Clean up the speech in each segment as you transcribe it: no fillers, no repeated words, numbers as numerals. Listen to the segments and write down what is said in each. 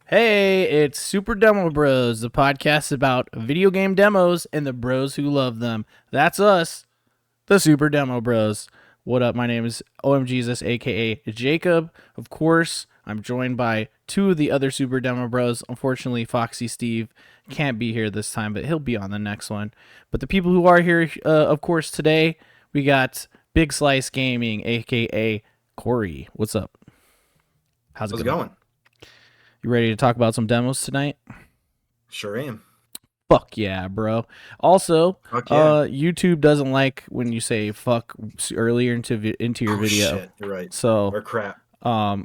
Hey, it's Super Demo Bros, the podcast about video game demos and the bros who love them. That's us, the Super Demo Bros. What up? My name is OMGesus, aka Jacob. Of course, I'm joined by two of the other Super Demo Bros. Unfortunately, Foxy Steve can't be here this time, but he'll be on the next one. But the people who are here, of course, today, we got Big Slice Gaming, aka Corey. What's up? How's it going? You ready to talk about some demos tonight? Sure am. Fuck yeah, bro. Also, Fuck yeah. YouTube doesn't like when you say fuck earlier into your video. Shit, you're right. So, or crap.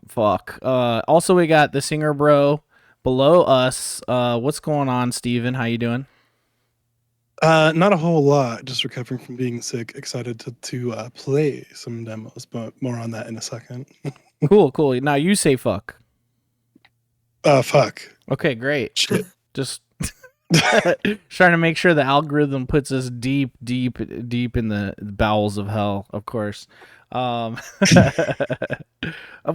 fuck. Also, we got the singer bro below us. What's going on, Steven? How you doing? Not a whole lot. Just recovering from being sick. Excited to play some demos, but more on that in a second. Cool. Now you say fuck. Fuck. Okay, great. Shit. Just trying to make sure the algorithm puts us deep in the bowels of hell, of course. Of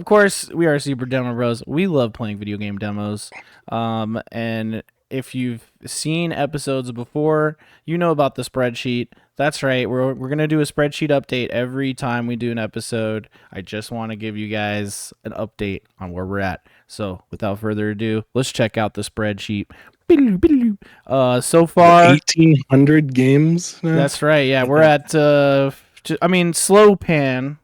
course, we are Super Demo Bros. We love playing video game demos. And if you've seen episodes before, you know about the spreadsheet. That's right. We're going to do a spreadsheet update every time we do an episode. I just want to give you guys an update on where we're at. So without further ado, let's check out the spreadsheet. So far 1,800 games now? That's right. Yeah, we're at slow pan.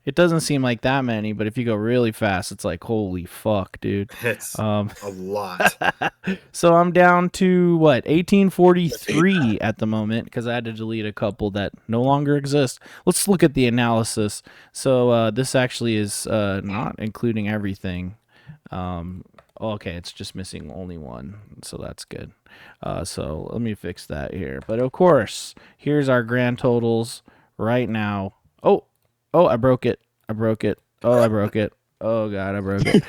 It doesn't seem like that many, but if you go really fast, it's like, holy fuck, dude. It's a lot. So I'm down to 1843 at the moment because I had to delete a couple that no longer exist. Let's look at the analysis. So this actually is not including everything. Okay, it's just missing only one, so that's good. So let me fix that here. But of course, here's our grand totals right now. Oh, I broke it. Oh, I broke it. Oh god, I broke it.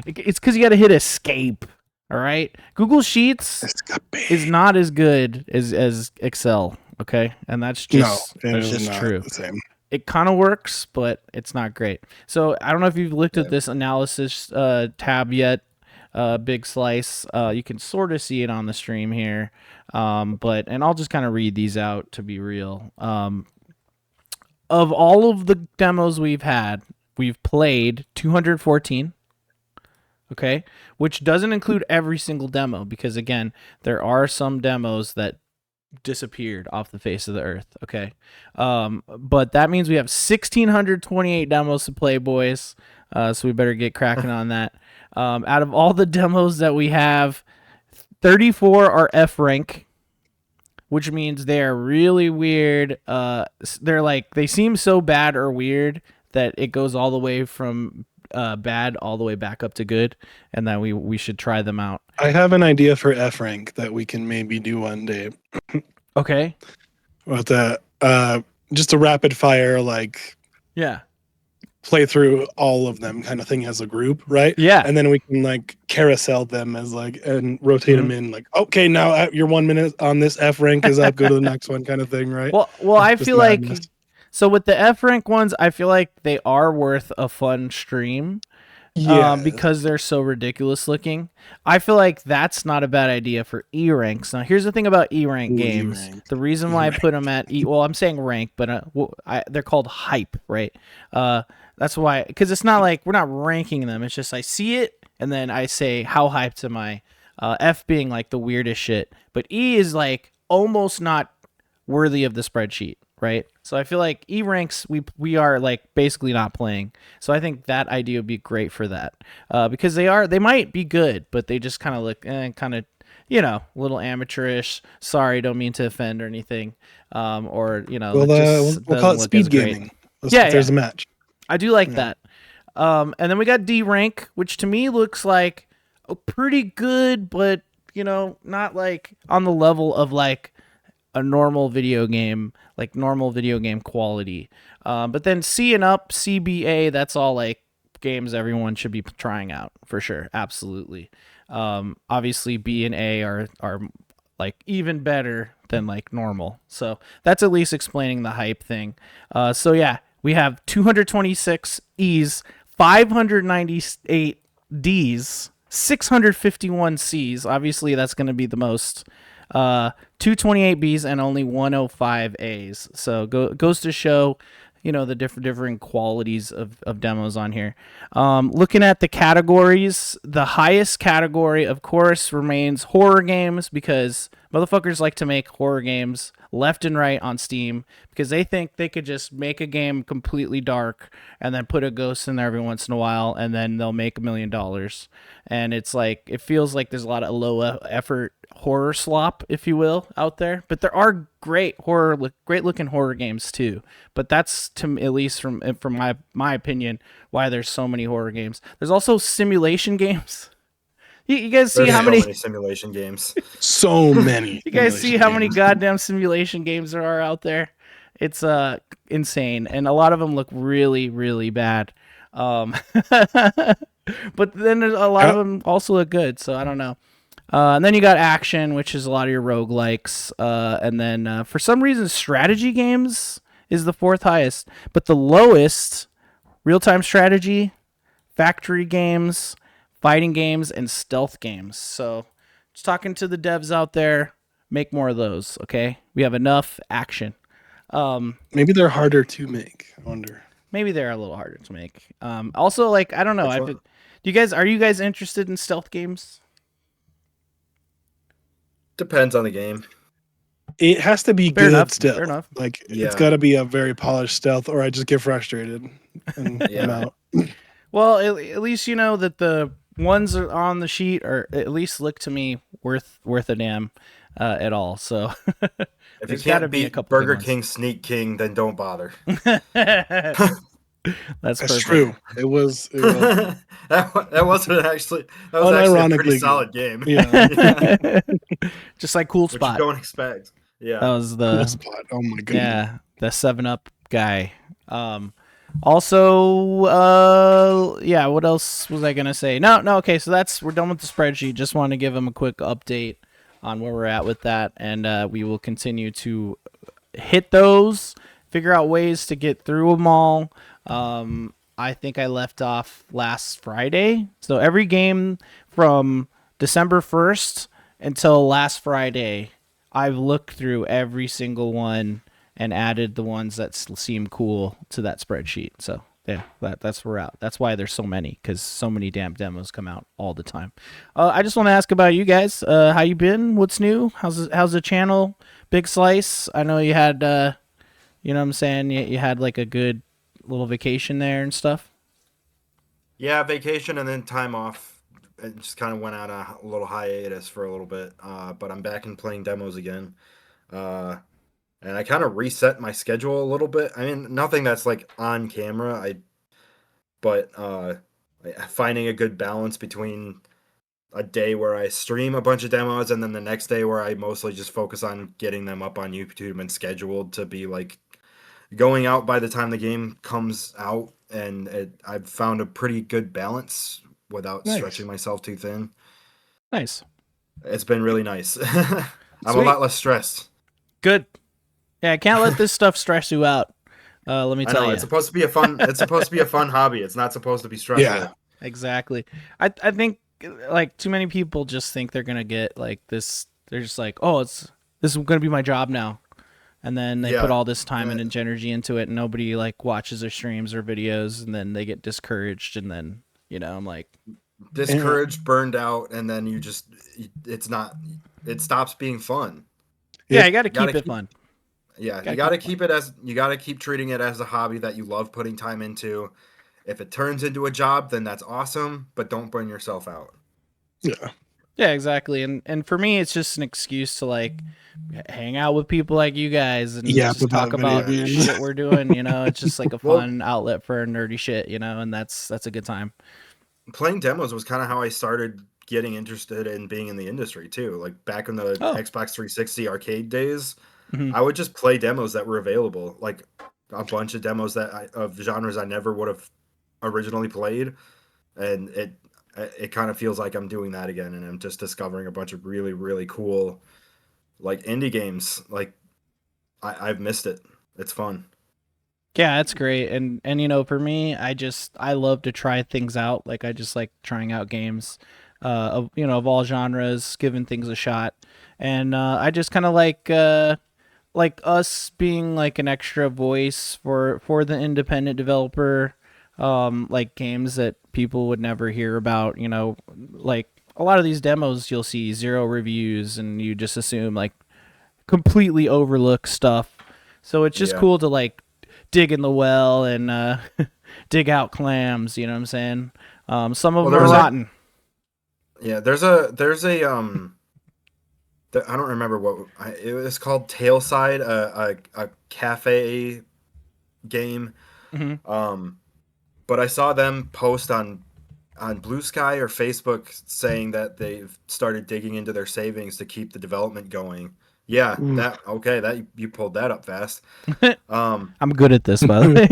It's because you got to hit escape. All right, Google Sheets is not as good as Excel. Okay, and that's just true. It kind of works, but it's not great. So I don't know if you've looked at this analysis tab yet, Big Slice. You can sort of see it on the stream here, and I'll just kind of read these out to be real. Of all of the demos we've played 214. Okay, which doesn't include every single demo because again, there are some demos that disappeared off the face of the earth. Okay, but that means we have 1,628 demos to play, boys. So we better get cracking on that. Out of all the demos that we have, 34 are F rank, which means they're really weird. They seem so bad or weird that it goes all the way from bad all the way back up to good, and that we should try them out. I have an idea for F rank that we can maybe do one day. Okay. With just a rapid fire, play through all of them kind of thing as a group, right? Yeah. And then we can carousel them as and rotate them in okay, now your 1 minute on this F rank is up, go to the next one kind of thing, right? Well, I feel madness. So with the F rank ones, I feel like they are worth a fun stream. Yeah. Because they're so ridiculous looking. I feel like that's not a bad idea for E ranks. Now, here's the thing about E rank games. E-rank. The reason why I put them at I'm saying rank, but they're called hype, right? That's why, because it's not like we're not ranking them. It's just I see it and then I say how hyped am I? F being like the weirdest shit, but E is like almost not worthy of the spreadsheet. Right, so I feel like E ranks we are basically not playing. So I think that idea would be great for that, because they might be good, but they just kind of look a little amateurish. Sorry, don't mean to offend or anything, or we'll call it speed gaming. There's a match. I do like that, and then we got D rank, which to me looks like pretty good, but not on the level of a normal video game, normal video game quality. But then C and up, CBA, that's all games everyone should be trying out for sure. Absolutely. Obviously B and A are even better than normal. So that's at least explaining the hype thing. So yeah, we have 226 E's, 598 Ds, 651 Cs. Obviously, that's going to be the most. 228 Bs and only 105 As. So goes to show, the different qualities of demos on here. Looking at the categories, the highest category, of course, remains horror games, because motherfuckers like to make horror games left and right on Steam because they think they could just make a game completely dark and then put a ghost in there every once in a while and then they'll make $1 million. And it's like, it feels like there's a lot of low effort horror slop, if you will, out there. But there are great looking horror games too. But that's, to at least from my opinion, why there's so many horror games. There's also simulation games. You guys see how many simulation games? So many. You guys see how many goddamn simulation games there are out there? It's insane, and a lot of them look really, really bad. But then there's a lot of them also look good. So I don't know. And then you got action, which is a lot of your roguelikes. And then for some reason, strategy games is the fourth highest, but the lowest, real-time strategy, factory games, fighting games, and stealth games. So just talking to the devs out there, make more of those, okay? We have enough action. Maybe they're harder to make, I wonder. Maybe they're a little harder to make. Also, like, I don't know. Are you guys interested in stealth games? Depends on the game. It has to be good stealth. Fair enough. Like, it's got to be a very polished stealth, or I just get frustrated and I'm out. Well, at least you know that the ones on the sheet are at least look to me worth a damn at all. So if you can't beat Burger King Sneak King, then don't bother. That's true. It was that wasn't actually that was actually a pretty solid game. Yeah. Just like Cool Spot. Which you don't expect. Yeah. That was the Cool Spot. Oh my goodness. Yeah, the 7-Up guy. Also, yeah, what else was I going to say? No, okay, so we're done with the spreadsheet. Just want to give them a quick update on where we're at with that, and we will continue to hit those, figure out ways to get through them all. I think I left off last Friday, so every game from December 1st until last Friday, I've looked through every single one and added the ones that seem cool to that spreadsheet. So yeah, that's where we're at. That's why there's so many, because so many damn demos come out all the time. I just want to ask about you guys. How you been? What's new? How's the channel? Big Slice. I know you had, you know what I'm saying? You had like a good little vacation there and stuff. Yeah, vacation and then time off. It just kind of went on a little hiatus for a little bit. But I'm back and playing demos again. And I kind of reset my schedule a little bit. I mean, nothing that's like on camera. But finding a good balance between a day where I stream a bunch of demos and then the next day where I mostly just focus on getting them up on YouTube and scheduled to be like going out by the time the game comes out. And I've found a pretty good balance without stretching myself too thin. Nice. It's been really nice. I'm a lot less stressed. Good. Yeah, I can't let this stuff stress you out. Let me tell you. It's supposed to be a fun. It's supposed to be a fun hobby. It's not supposed to be stressful. Yeah, exactly. I think like too many people just think they're gonna get like this. They're just like, oh, this is gonna be my job now, and then they put all this time and energy into it, and nobody like watches their streams or videos, and then they get discouraged, and then I'm like discouraged, burned out, and then it stops being fun. Yeah, you got to keep it fun. Yeah, you got to keep treating it as a hobby that you love putting time into. If it turns into a job, then that's awesome, but don't burn yourself out. Yeah. Yeah, exactly. And for me, it's just an excuse to like hang out with people like you guys and just talk about shit we're doing, It's just like a fun outlet for nerdy shit, and that's a good time. Playing demos was kind of how I started getting interested in being in the industry too. Like back in the Xbox 360 arcade days, I would just play demos that were available, like a bunch of demos of genres I never would have originally played, and it kind of feels like I'm doing that again, and I'm just discovering a bunch of really, really cool like indie games. Like I've missed it. It's fun. Yeah, that's great. And for me, I love to try things out. Like I just like trying out games of all genres, giving things a shot. And I just kind of like us being like an extra voice for the independent developer, like games that people would never hear about. Like a lot of these demos, you'll see 0 reviews, and you just assume like completely overlook stuff. So it's just cool to like dig in the well and dig out clams. You know what I'm saying? Some of them are rotten. There's a I don't remember what it was called. Tailside, a cafe game. Mm-hmm. But I saw them post on Blue Sky or Facebook saying that they've started digging into their savings to keep the development going. Yeah, that you pulled that up fast. I'm good at this, by the way.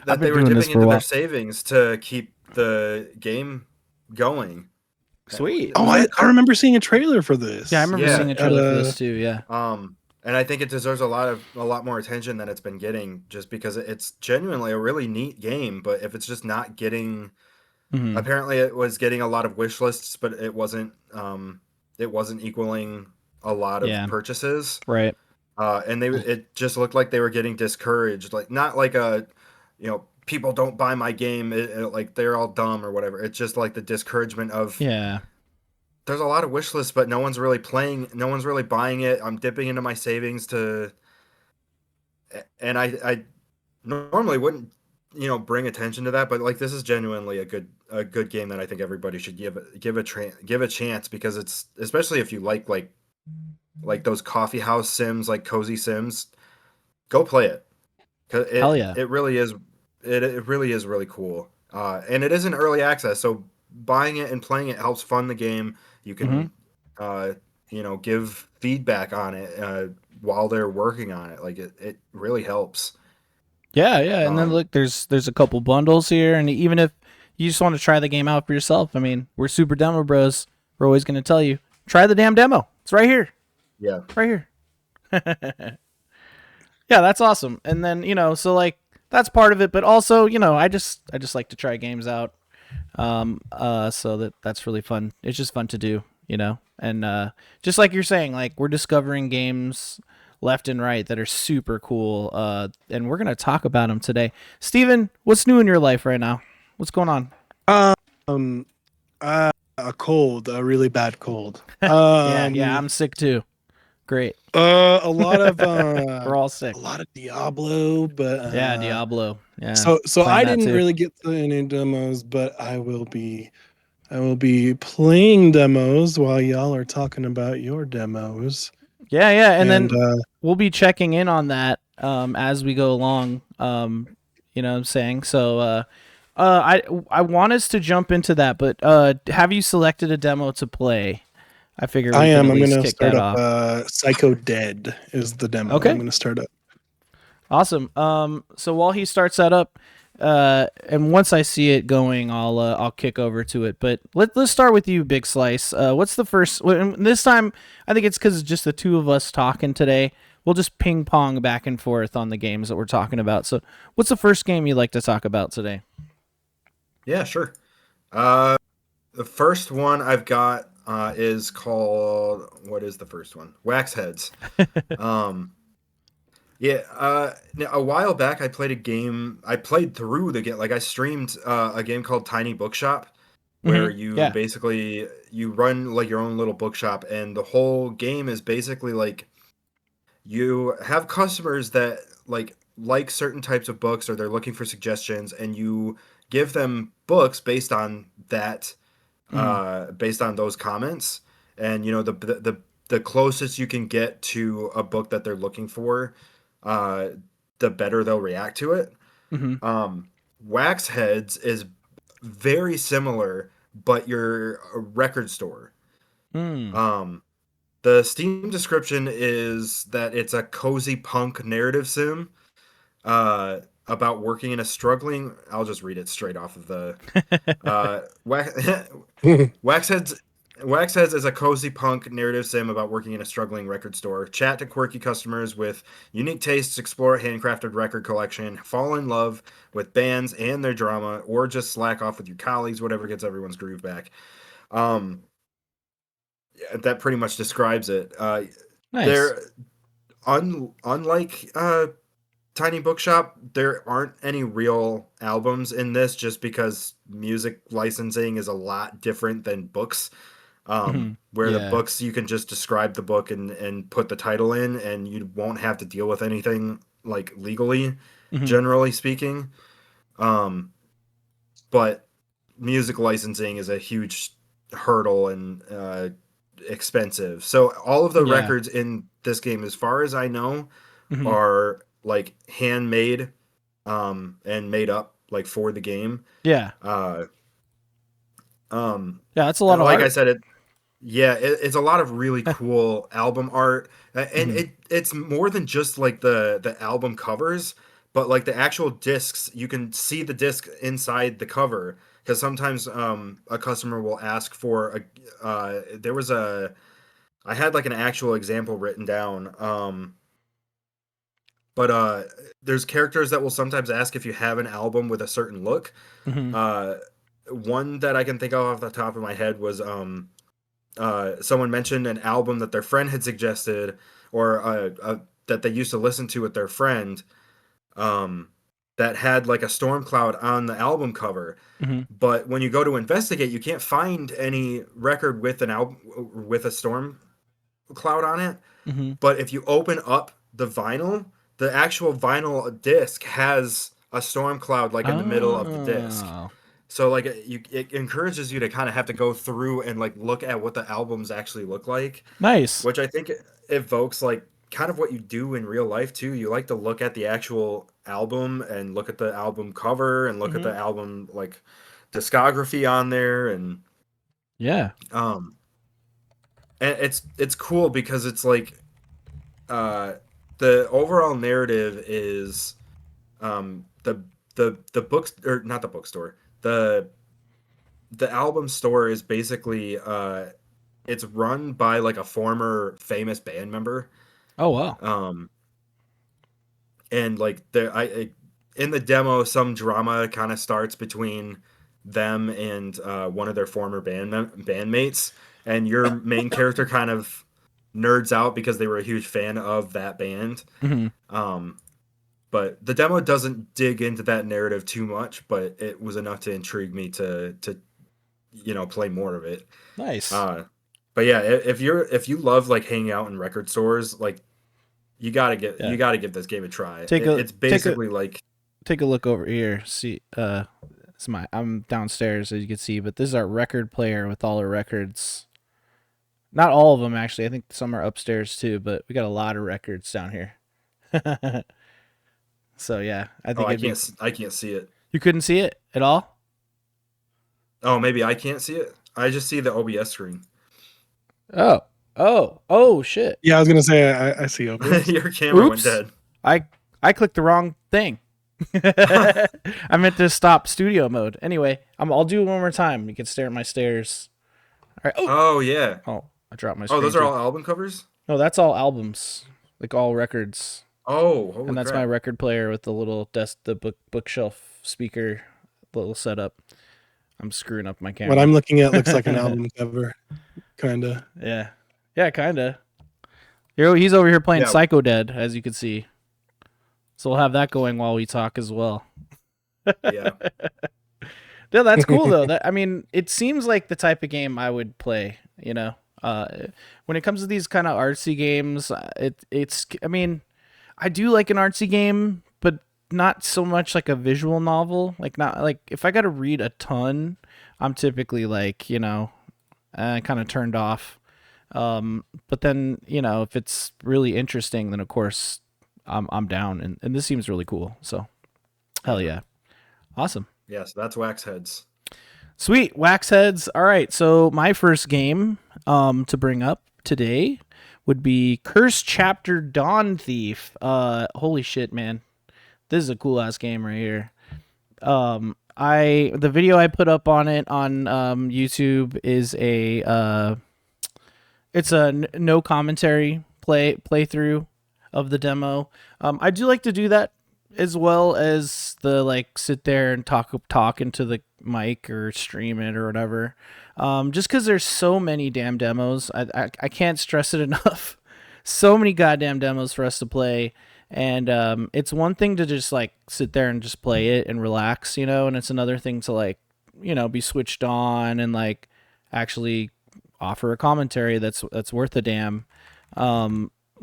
That they were dipping into their savings to keep the game going. Sweet. I remember seeing a trailer for this. Yeah, I remember seeing a trailer for this too. Yeah. And I think it deserves a lot more attention than it's been getting, just because it's genuinely a really neat game. But if it's just not getting, apparently it was getting a lot of wish lists, but it wasn't equaling a lot of purchases. Right. And it just looked like they were getting discouraged. Like, not like people don't buy my game, like they're all dumb or whatever. It's just like the discouragement of, there's a lot of wish lists, but no one's really playing. No one's really buying it. I'm dipping into my savings and I normally wouldn't, bring attention to that, but like this is genuinely a good game that I think everybody should give a chance, because it's, especially if you like those coffee house sims, like cozy sims, go play it. Hell yeah. It really is. It really is really cool. And it is an early access, so buying it and playing it helps fund the game. You can, give feedback on it while they're working on it. Like it really helps. Yeah. And then look, there's a couple bundles here, and even if you just want to try the game out for yourself, I mean, we're Super Demo Bros. We're always going to tell you, try the damn demo. It's right here. Yeah. Right here. Yeah, that's awesome. And then, so like that's part of it, but also, I just like to try games out. So that's really fun. It's just fun to do, and just like you're saying, like we're discovering games left and right that are super cool. And we're gonna talk about them today. Steven, what's new in your life right now? What's going on? A cold, a really bad cold. Yeah, I'm sick too. Great. A lot of we're all sick. A lot of Diablo, but Diablo. Yeah. So I didn't really get to any demos, but I will be playing demos while y'all are talking about your demos. Yeah, and then we'll be checking in on that as we go along. You know what I'm saying? So I want us to jump into that, but have you selected a demo to play? I figure we I'm going to start up Psycho Dead is the demo. Okay. I'm going to start up. Awesome. So while he starts that up, and once I see it going, I'll kick over to it. But let's start with you, Big Slice. What's the first? This time, I think it's because it's just the two of us talking today. We'll just ping pong back and forth on the games that we're talking about. So, what's the first game you'd like to talk about today? Yeah, sure. The first one I've got is called, what is the first one? Wax Heads. A while back I played a game. I played through the game. Like I streamed a game called Tiny Bookshop, where you basically you run like your own little bookshop, and the whole game is basically like you have customers that like certain types of books, or they're looking for suggestions, and you give them books based on that, based on those comments. And the closest you can get to a book that they're looking for, the better they'll react to it. Wax Heads is very similar, but you're a record store. The Steam description is that it's a cozy punk narrative sim about working in a struggling. I'll just read it straight off of the Wax Heads Waxheads is a cozy punk narrative sim about working in a struggling record store. Chat to quirky customers with unique tastes, explore a handcrafted record collection, fall in love with bands and their drama, or just slack off with your colleagues, whatever gets everyone's groove back. That pretty much describes it. Nice. They're unlike Tiny Bookshop, there aren't any real albums in this just because music licensing is a lot different than books. Where the books, you can just describe the book and put the title in, and you won't have to deal with anything like legally, generally speaking. But music licensing is a huge hurdle and expensive. So all of the records in this game, as far as I know, are like handmade and made up like for the game. Yeah. That's a lot of like art. I said, it's a lot of really cool album art, and it's more than just like the album covers, but like the actual discs. You can see the disc inside the cover, because sometimes a customer will ask for I had like an actual example written down. But there's characters that will sometimes ask if you have an album with a certain look. One that I can think of off the top of my head was someone mentioned an album that their friend had suggested, or that they used to listen to with their friend, that had like a storm cloud on the album cover. But when you go to investigate, you can't find any record with an album with a storm cloud on it. But if you open up the vinyl, the actual vinyl disc has a storm cloud like in the middle of the disc. So like it encourages you to kind of have to go through and like look at what the albums actually look like. Nice. Which I think evokes like kind of what you do in real life too. You like to look at the actual album and look at the album cover and look at the album like discography on there, and and it's cool because it's like the overall narrative is the books, or not the bookstore, the album store is basically it's run by like a former famous band member. Oh wow. And like in the demo, some drama kind of starts between them and one of their former bandmates, and your main character kind of nerds out because they were a huge fan of that band. But the demo doesn't dig into that narrative too much, but it was enough to intrigue me to play more of it. Nice. But yeah, if you love like hanging out in record stores, like you gotta give this game a try. It's basically like, take a look over here. See, I'm downstairs as you can see, but this is our record player with all our records. Not all of them actually. I think some are upstairs too, but we got a lot of records down here. So yeah, I think I can't see it. You couldn't see it at all? Oh, maybe I can't see it. I just see the OBS screen. Oh shit. Yeah, I was gonna say I see OBS. Your camera went dead. I clicked the wrong thing. I meant to stop studio mode. Anyway, I'll do it one more time. You can stare at my stairs. All right. Oh yeah. Oh, I dropped my screen. Oh, those are all album covers? No, that's all albums. Like all records. Oh, holy and that's crap. my record player with the little bookshelf speaker little setup. I'm screwing up my camera. What I'm looking at looks like an album cover, kinda. Yeah, kinda. He's over here playing Psycho Dead, as you can see. So we'll have that going while we talk as well. Yeah. Yeah, that's cool though. It seems like the type of game I would play. When it comes to these kind of artsy games, I do like an artsy game, but not so much like a visual novel. Like not like if I got to read a ton, I'm typically like kind of turned off. But then if it's really interesting, then of course I'm down, and this seems really cool. So hell yeah, awesome. Yes, that's Waxheads. Sweet, Waxheads. All right, so my first game to bring up today would be Cursed Chapter Dawnthief. Holy shit, man. This is a cool ass game right here. the video I put up on it on YouTube is it's a no commentary playthrough of the demo. I do like to do that as well as the like sit there and talk into the mic or stream it or whatever. Just because there's so many damn demos, I can't stress it enough. So many goddamn demos for us to play. And it's one thing to just like sit there and just play it and relax, and it's another thing to like, be switched on and like actually offer a commentary that's worth a damn.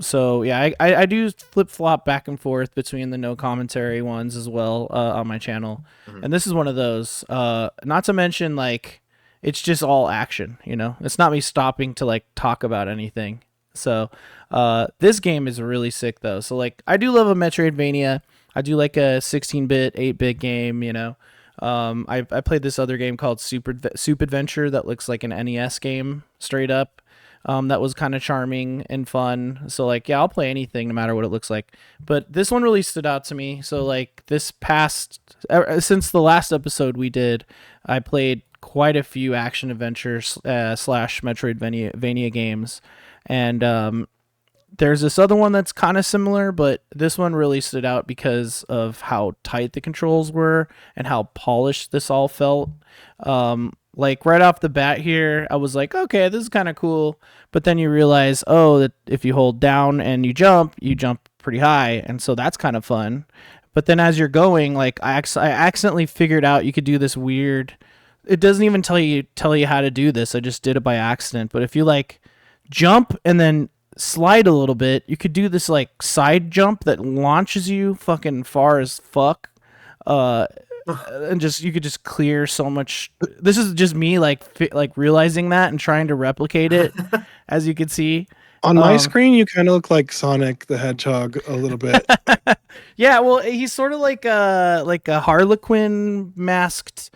So yeah, I do flip flop back and forth between the no commentary ones as well on my channel, and this is one of those. Not to mention like it's just all action, It's not me stopping to like talk about anything. So this game is really sick though. So like I do love a Metroidvania. I do like a 16-bit, 8-bit game. I played this other game called Soup Adventure that looks like an NES game straight up. That was kind of charming and fun. So like, yeah, I'll play anything no matter what it looks like. But this one really stood out to me. So like since the last episode we did, I played quite a few action adventures / Metroidvania games. And there's this other one that's kind of similar, but this one really stood out because of how tight the controls were and how polished this all felt. Like right off the bat here, I was like, okay, this is kind of cool. But then you realize, that if you hold down and you jump pretty high. And so that's kind of fun. But then as you're going, like I accidentally figured out you could do this weird, it doesn't even tell you how to do this. I just did it by accident. But if you like jump and then slide a little bit, you could do this like side jump that launches you fucking far as fuck. And you could just clear so much. This is just me like realizing that and trying to replicate it. As you can see on my screen, you kind of look like Sonic the Hedgehog a little bit. Yeah, well, he's sort of like a Harlequin masked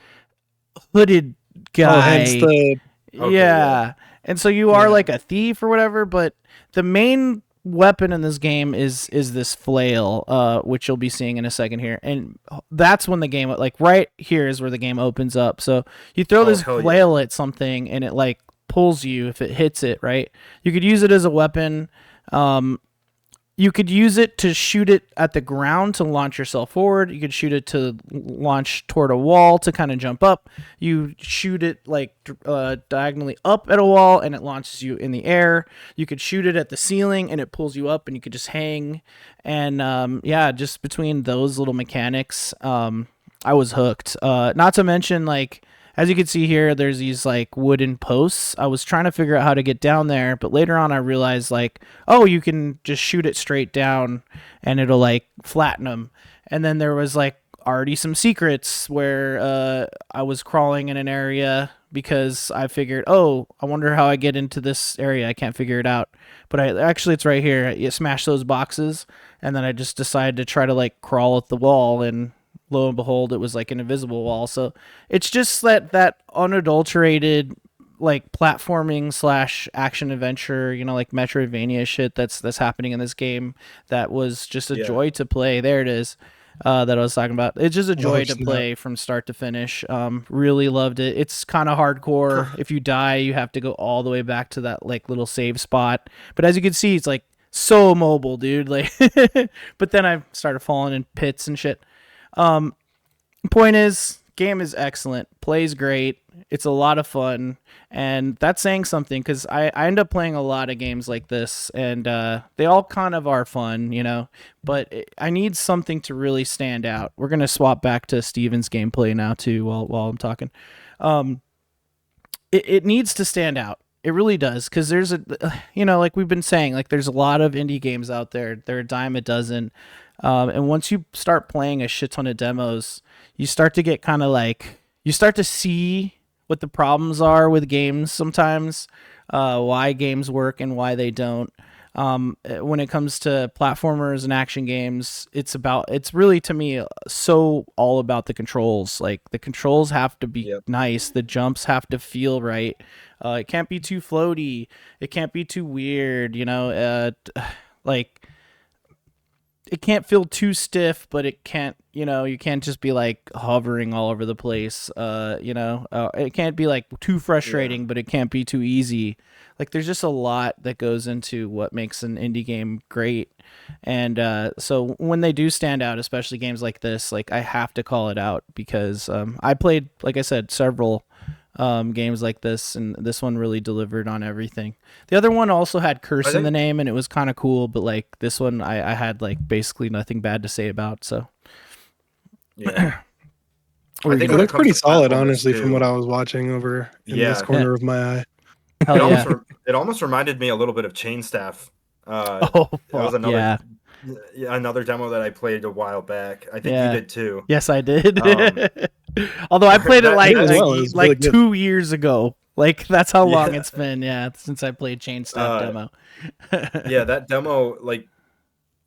hooded guy. Hence the yeah. And so you are like a thief or whatever, but the main weapon in this game is this flail, which you'll be seeing in a second here. And that's when the game, like right here is where the game opens up. So you throw this flail at something and it like pulls you if it hits it, right? You could use it as a weapon. You could use it to shoot it at the ground to launch yourself forward. You could shoot it to launch toward a wall to kind of jump up. You shoot it like diagonally up at a wall and it launches you in the air. You could shoot it at the ceiling and it pulls you up and you could just hang. And just between those little mechanics, I was hooked. Not to mention like, as you can see here, there's these like wooden posts. I was trying to figure out how to get down there, but later on I realized like, you can just shoot it straight down and it'll like flatten them. And then there was like already some secrets where I was crawling in an area because I figured, I wonder how I get into this area. I can't figure it out. But it's right here. You smash those boxes and then I just decided to try to like crawl at the wall, and lo and behold, it was like an invisible wall. So it's just that unadulterated like platforming / action adventure, like Metroidvania shit that's happening in this game. That was just a joy to play. There it is. That I was talking about. It's just a joy to play from start to finish. Really loved it. It's kind of hardcore. If you die, you have to go all the way back to that like little save spot. But as you can see, it's like so mobile, dude. Like, but then I started falling in pits and shit. Point is, game is excellent, plays great, it's a lot of fun, and that's saying something because I end up playing a lot of games like this, and they all kind of are fun, but I need something to really stand out. We're gonna swap back to Steven's gameplay now too while I'm talking. It needs to stand out. It really does, because there's like we've been saying, like there's a lot of indie games out there. They're a dime a dozen. And once you start playing a shit ton of demos, you start to get kind of like, you start to see what the problems are with games sometimes, why games work and why they don't. When it comes to platformers and action games, it's really, to me, so all about the controls. Like the controls have to be nice. The jumps have to feel right. It can't be too floaty. It can't be too weird, like, it can't feel too stiff, but it can't, you can't just be like hovering all over the place. It can't be like too frustrating, but it can't be too easy. Like there's just a lot that goes into what makes an indie game great. And so when they do stand out, especially games like this, like I have to call it out because I played, like I said, several games like this, and this one really delivered on everything. The other one also had curse in the name, and it was kind of cool, but like this one, I had like basically nothing bad to say about. So yeah, I think it looks pretty solid, honestly, from what I was watching over in this corner of my eye. It almost reminded me a little bit of Chain Staff. That was another demo that I played a while back. I think you did too. Yes, I did. Although I played it like 2 years ago. Like that's how long it's been. Yeah, since I played Chain Staff demo. Yeah, that demo, like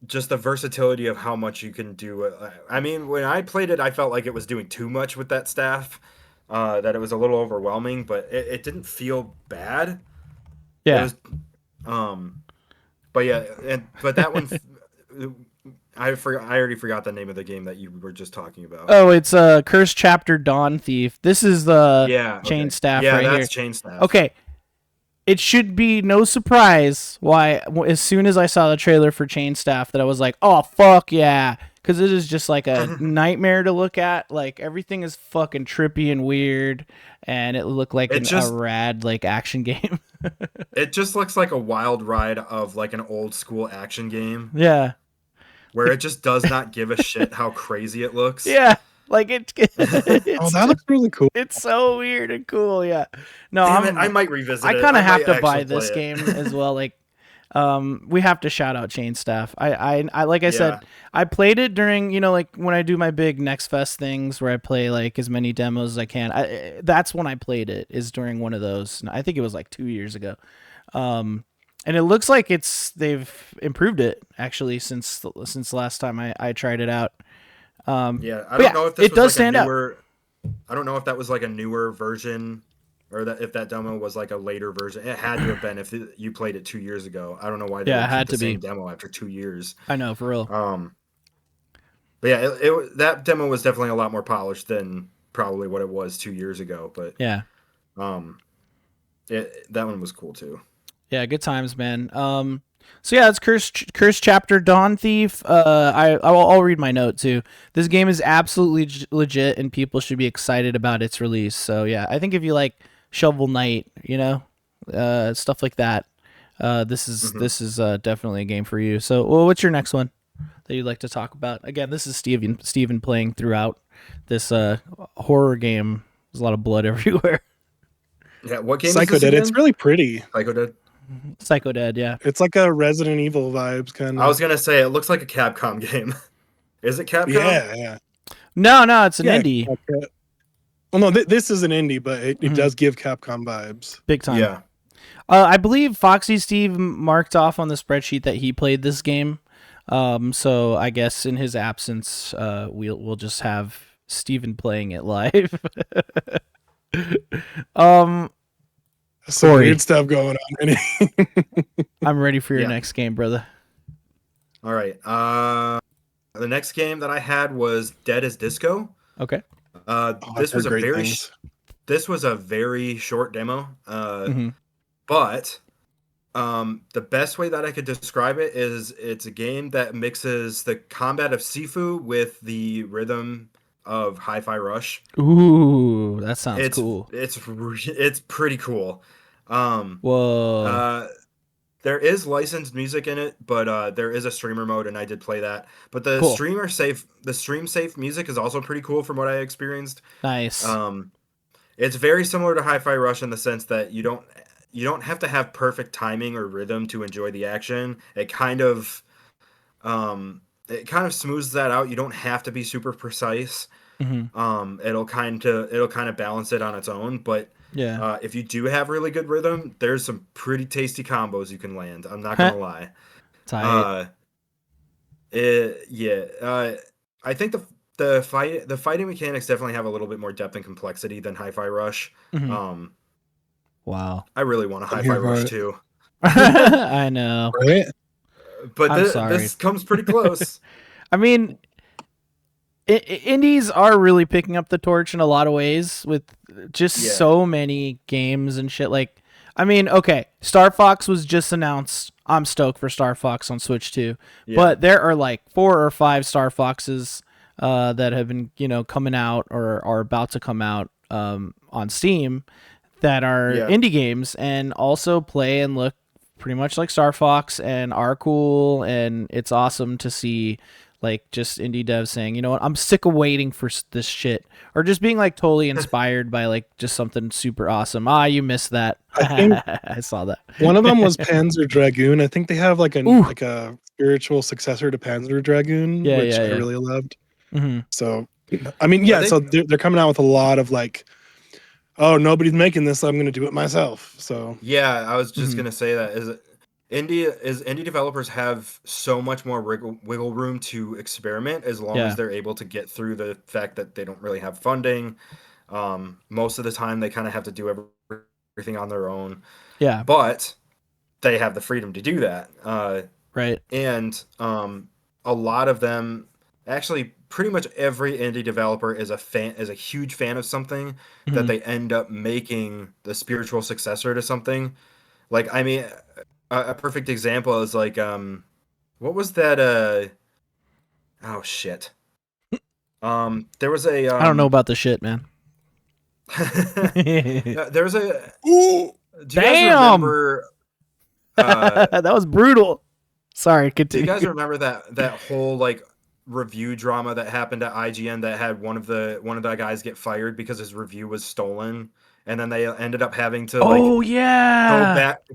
just the versatility of how much you can do. I mean, when I played it, I felt like it was doing too much with that staff. That it was a little overwhelming, but it didn't feel bad. Yeah. It was, but yeah, but that one, I already forgot the name of the game that you were just talking about. Oh, it's Cursed Chapter Dawnthief. This is the Chain Staff right here. Yeah, that's Chain Staff. Okay. It should be no surprise why, as soon as I saw the trailer for Chain Staff, that I was like, oh, fuck yeah. Because it is just like a nightmare to look at. Like, everything is fucking trippy and weird, and it looked like a rad, like, action game. It just looks like a wild ride of, like, an old school action game. Yeah. Where it just does not give a shit how crazy it looks. Yeah. Like it's that looks really cool. It's so weird and cool, yeah. No, I might revisit it. I kind of have to buy this game as well. Like, we have to shout out Chain Staff. I like I said, I played it during, like when I do my big Next Fest things where I play like as many demos as I can. That's when I played it, is during one of those. I think it was like 2 years ago. And it looks like they've improved it actually since last time I tried it out. I don't know if this it does stand out. I don't know if that was like a newer version, or that if that demo was like a later version. It had to have been if you played it 2 years ago. I don't know why they had to the be same demo after 2 years. I know, for real. But yeah, that demo was definitely a lot more polished than probably what it was 2 years ago. But yeah, that one was cool too. Yeah, good times, man. So yeah, it's Cursed Chapter Dawnthief. I'll read my note too. This game is absolutely legit, and people should be excited about its release. So yeah, I think if you like Shovel Knight, stuff like that, this is definitely a game for you. So, what's your next one that you'd like to talk about? Again, this is Steven playing throughout this horror game. There's a lot of blood everywhere. Yeah, what game? Psycho Dead. It's really pretty. Psycho Dead, yeah. It's like a Resident Evil vibes kind of. I was gonna say it looks like a Capcom game. Is it Capcom? Yeah. No, it's an indie. Well, no, this is an indie, but it does give Capcom vibes. Big time. Yeah. I believe Foxy Steve marked off on the spreadsheet that he played this game. So I guess in his absence, we'll just have Steven playing it live. Some weird stuff going on. I'm ready for your next game, brother. All right. The next game that I had was Dead as Disco. Okay. This was a very short demo. But the best way that I could describe it is it's a game that mixes the combat of Sifu with the rhythm of Hi-Fi Rush. Ooh, that sounds cool. It's pretty cool. Whoa. There is licensed music in it, but there is a streamer mode, and I did play that. But the stream safe music is also pretty cool from what I experienced. Nice. It's very similar to Hi-Fi Rush in the sense that you don't have to have perfect timing or rhythm to enjoy the action. It kind of smooths that out. You don't have to be super precise. It'll kind of balance it on its own, but if you do have really good rhythm, there's some pretty tasty combos you can land. I'm not gonna lie. Tight. I think the fighting mechanics definitely have a little bit more depth and complexity than Hi-Fi Rush. Wow. I really want a Hi-Fi Rush too. I know. Right? but I'm sorry. This comes pretty close. I mean, indies are really picking up the torch in a lot of ways with just so many games and shit. Like, I mean, okay, Star Fox was just announced. I'm stoked for Star Fox on Switch too. Yeah. But there are like 4 or 5 Star Foxes that have been, coming out or are about to come out on Steam that are indie games and also play and look pretty much like Star Fox and are cool, and it's awesome to see like just indie devs saying, you know what, I'm sick of waiting for this shit, or just being like totally inspired by like just something super awesome. You missed that. I saw that. One of them was Panzer Dragoon. I think they have like a spiritual successor to Panzer Dragoon, which I really loved. Mm-hmm. So, I mean, so they're coming out with a lot of like, oh, nobody's making this, so I'm going to do it myself. So yeah, I was just going to say that indie developers have so much more wiggle room to experiment as long as they're able to get through the fact that they don't really have funding. Most of the time they kind of have to do everything on their own. Yeah. But they have the freedom to do that. Right. And a lot of them, actually pretty much every indie developer is a huge fan of something that they end up making the spiritual successor to something. Like, I mean, a perfect example is like, what was that? Oh shit. There was a. I don't know about the shit, man. There was a. Ooh, do you guys remember? That was brutal. Sorry, continue. Do you guys remember that whole like review drama that happened at IGN that had one of the guys get fired because his review was stolen? And then they ended up having to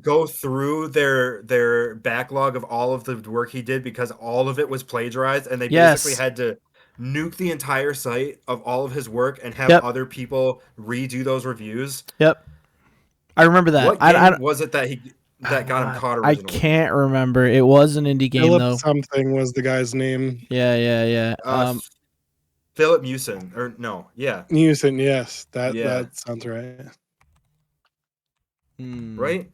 go through their backlog of all of the work he did because all of it was plagiarized, and they basically had to nuke the entire site of all of his work and have other people redo those reviews. Yep, I remember that. What game was it that got him caught originally? I can't remember. It was an indie game though. Something was the guy's name. Yeah. Philip Mewson, or no, Mewson, yes, that sounds right. Right,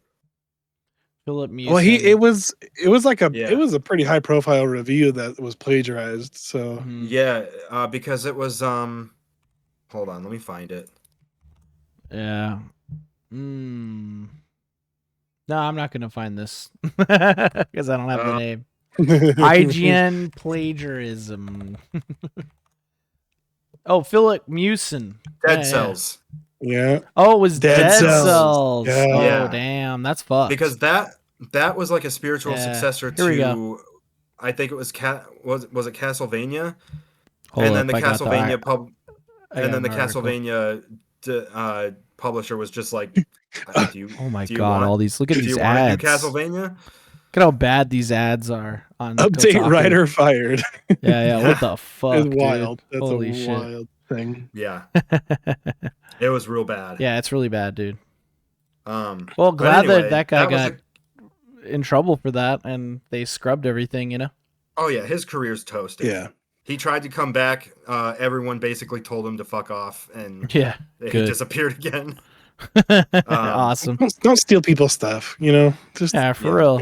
Philip Mewson. Well, it was a pretty high profile review that was plagiarized. So because it was hold on, let me find it. Yeah. No, I'm not gonna find this because I don't have the name. IGN plagiarism. Oh, Philip Mewson. Dead Cells. Yeah. Oh, it was Dead Cells. Yeah. Oh, damn, that's fucked. Because that was like a spiritual successor to, I think it was was it Castlevania? And then the Castlevania publisher was just like, oh my god, all these, look at these ads. Do Castlevania? Look at how bad these ads are on Update writer fired. Yeah. What the fuck? It's wild. Dude? That's Holy a wild thing. Yeah. It was real bad. Yeah, it's really bad, dude. Well, glad that guy got in trouble for that and they scrubbed everything, you know? Oh yeah, his career's toasted. Yeah. He tried to come back. Everyone basically told him to fuck off, and he disappeared again. Awesome. Don't steal people's stuff, you know? Just for real.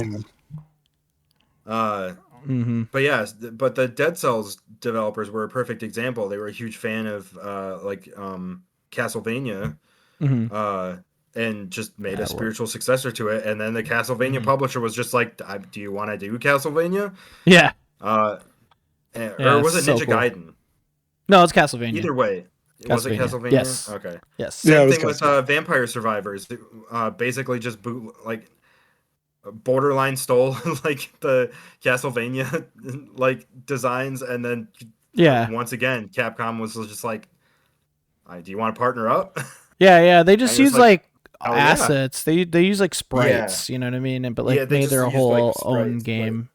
But the Dead Cells developers were a perfect example. They were a huge fan of Castlevania, and just made a spiritual successor to it. And then the Castlevania publisher was just like, "Do you want to do Castlevania?" Yeah. Or was it Ninja Gaiden? No, it's Castlevania. Either way. Was it Castlevania? Yes. Okay. Yes. Same thing with Vampire Survivors. Basically just borderline stole like the Castlevania like designs, and then once again Capcom was just like, do you want to partner up? Yeah. They just use like assets. They use like sprites, you know what I mean? But like made their whole own game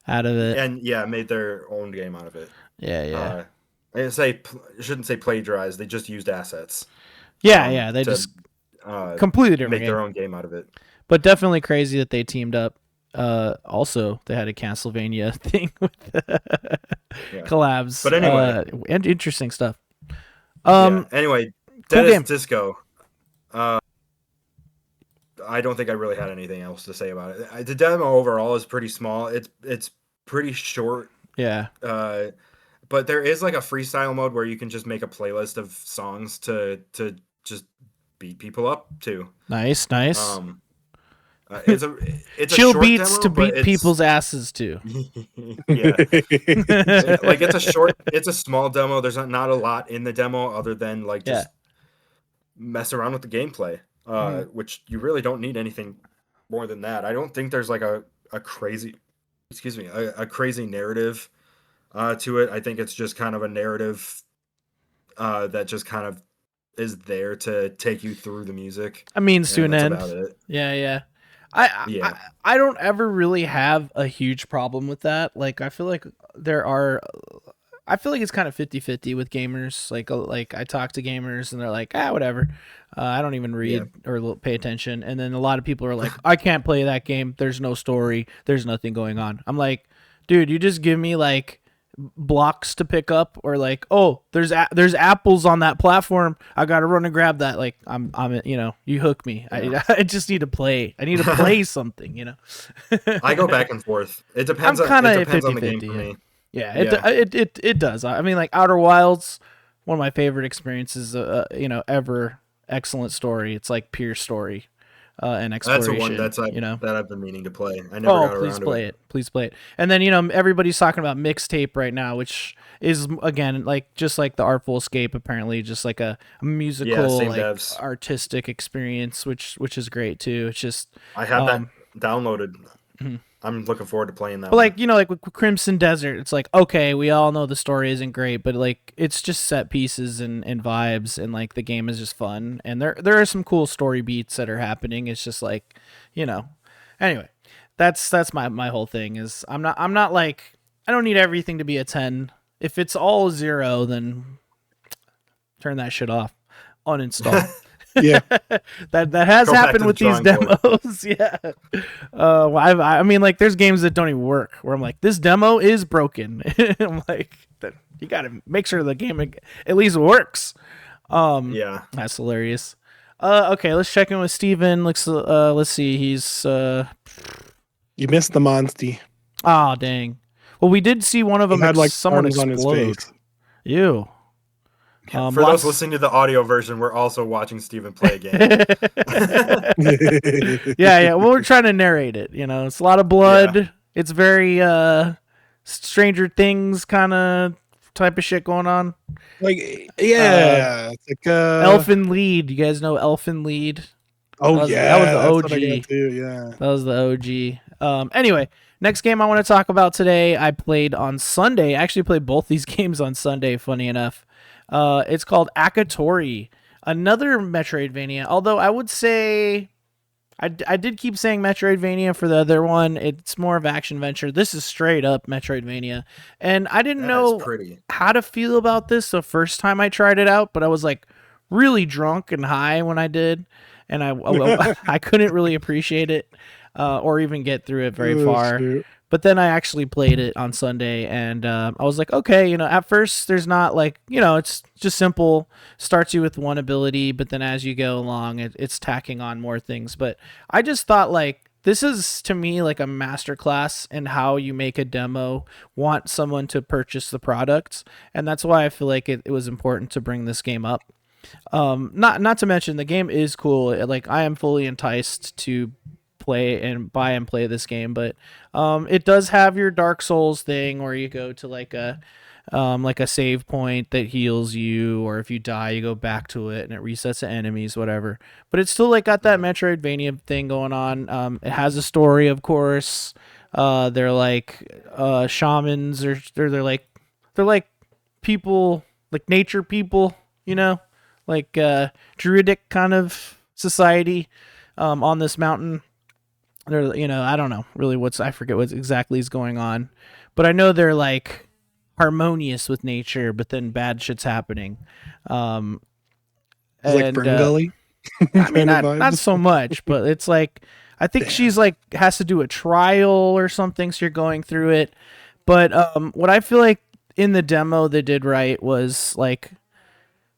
out of it. And made their own game out of it. Yeah. I shouldn't say plagiarized. They just used assets. Yeah. They just completely different make their own game out of it. But definitely crazy that they teamed up. Also, they had a Castlevania thing with collabs. But anyway, and interesting stuff. Anyway, cool Dead Disco. I don't think I really had anything else to say about it. The demo overall is pretty small. It's pretty short. Yeah. But there is like a freestyle mode where you can just make a playlist of songs to just beat people up to. Nice. It's a chill short beats demo, to beat people's asses to. Yeah. Like it's a small demo. There's not a lot in the demo other than like just mess around with the gameplay. Which you really don't need anything more than that. I don't think there's like a crazy crazy narrative to it. I think it's just kind of a narrative that just kind of is there to take you through the music. A means to an end. About it. Yeah. I don't ever really have a huge problem with that. Like, I feel like it's kind of 50-50 with gamers. Like I talk to gamers and they're like, whatever. I don't even read or pay attention. And then a lot of people are like, I can't play that game. There's no story. There's nothing going on. I'm like, dude, you just give me like blocks to pick up, or like, oh, there's apples on that platform. I got to run and grab that. Like, I'm you hook me. Yeah. I just need to play. I need to play something. I go back and forth. It depends. I'm kind of on the game for me. Yeah, it does. I mean, like Outer Wilds, one of my favorite experiences. Ever. Excellent story. It's like pure story, and exploration. That's the one that I've been meaning to play. I never got around to it. Please play it. And then everybody's talking about mixtape right now, which is again like just like the Artful Escape, apparently just like a musical, artistic experience, which is great too. It's just I have that downloaded. Mm-hmm. I'm looking forward to playing that. But like, like with Crimson Desert, it's like, okay, we all know the story isn't great, but like it's just set pieces and vibes, and like the game is just fun, and there are some cool story beats that are happening. It's just like, anyway, that's my whole thing is I'm not like, I don't need everything to be a 10. If it's all 0, then turn that shit off, uninstall. Yeah, that has happened with these demos. Yeah. I mean, like, there's games that don't even work where I'm like, this demo is broken. I'm like, you got to make sure the game at least works. Yeah, that's hilarious. Okay, let's check in with Steven. Let's see. He's you missed the Monsty. Oh, dang. Well, we did see one of them. He had like someone explode. On his face. Ew. For those listening to the audio version, we're also watching Steven play a game. Yeah. Well, we're trying to narrate it. It's a lot of blood. Yeah. It's very Stranger Things kind of type of shit going on. Like, it's like Elfen Lied. You guys know Elfen Lied? Oh, that was the OG. Yeah, that was the OG. Anyway. Next game I want to talk about today, I played on Sunday. I actually played both these games on Sunday, funny enough. It's called Akatori, another Metroidvania. Although I would say, I did keep saying Metroidvania for the other one. It's more of action-adventure. This is straight up Metroidvania. And I didn't know how to feel about this the first time I tried it out, but I was like really drunk and high when I did. And I couldn't really appreciate it. Or even get through it very far. Shoot. But then I actually played it on Sunday, and I was like, okay, at first there's not like, it's just simple, starts you with one ability, but then as you go along, it's tacking on more things. But I just thought, like, this is, to me, like a masterclass in how you make a demo, want someone to purchase the products, and that's why I feel like it was important to bring this game up. Not to mention, the game is cool. Like, I am fully enticed to play this game, but it does have your Dark Souls thing where you go to like a save point that heals you, or if you die you go back to it and it resets the enemies, whatever. But it's still like got that Metroidvania thing going on. It has a story, of course. They're like shamans, or they're like people, like nature people, like druidic kind of society on this mountain. They're, I don't know really I forget what exactly is going on, but I know they're like harmonious with nature, but then bad shit's happening. Like Fern Gully? I mean, not so much, but it's like, I think she's like, has to do a trial or something, so you're going through it. But what I feel like in the demo they did right was like,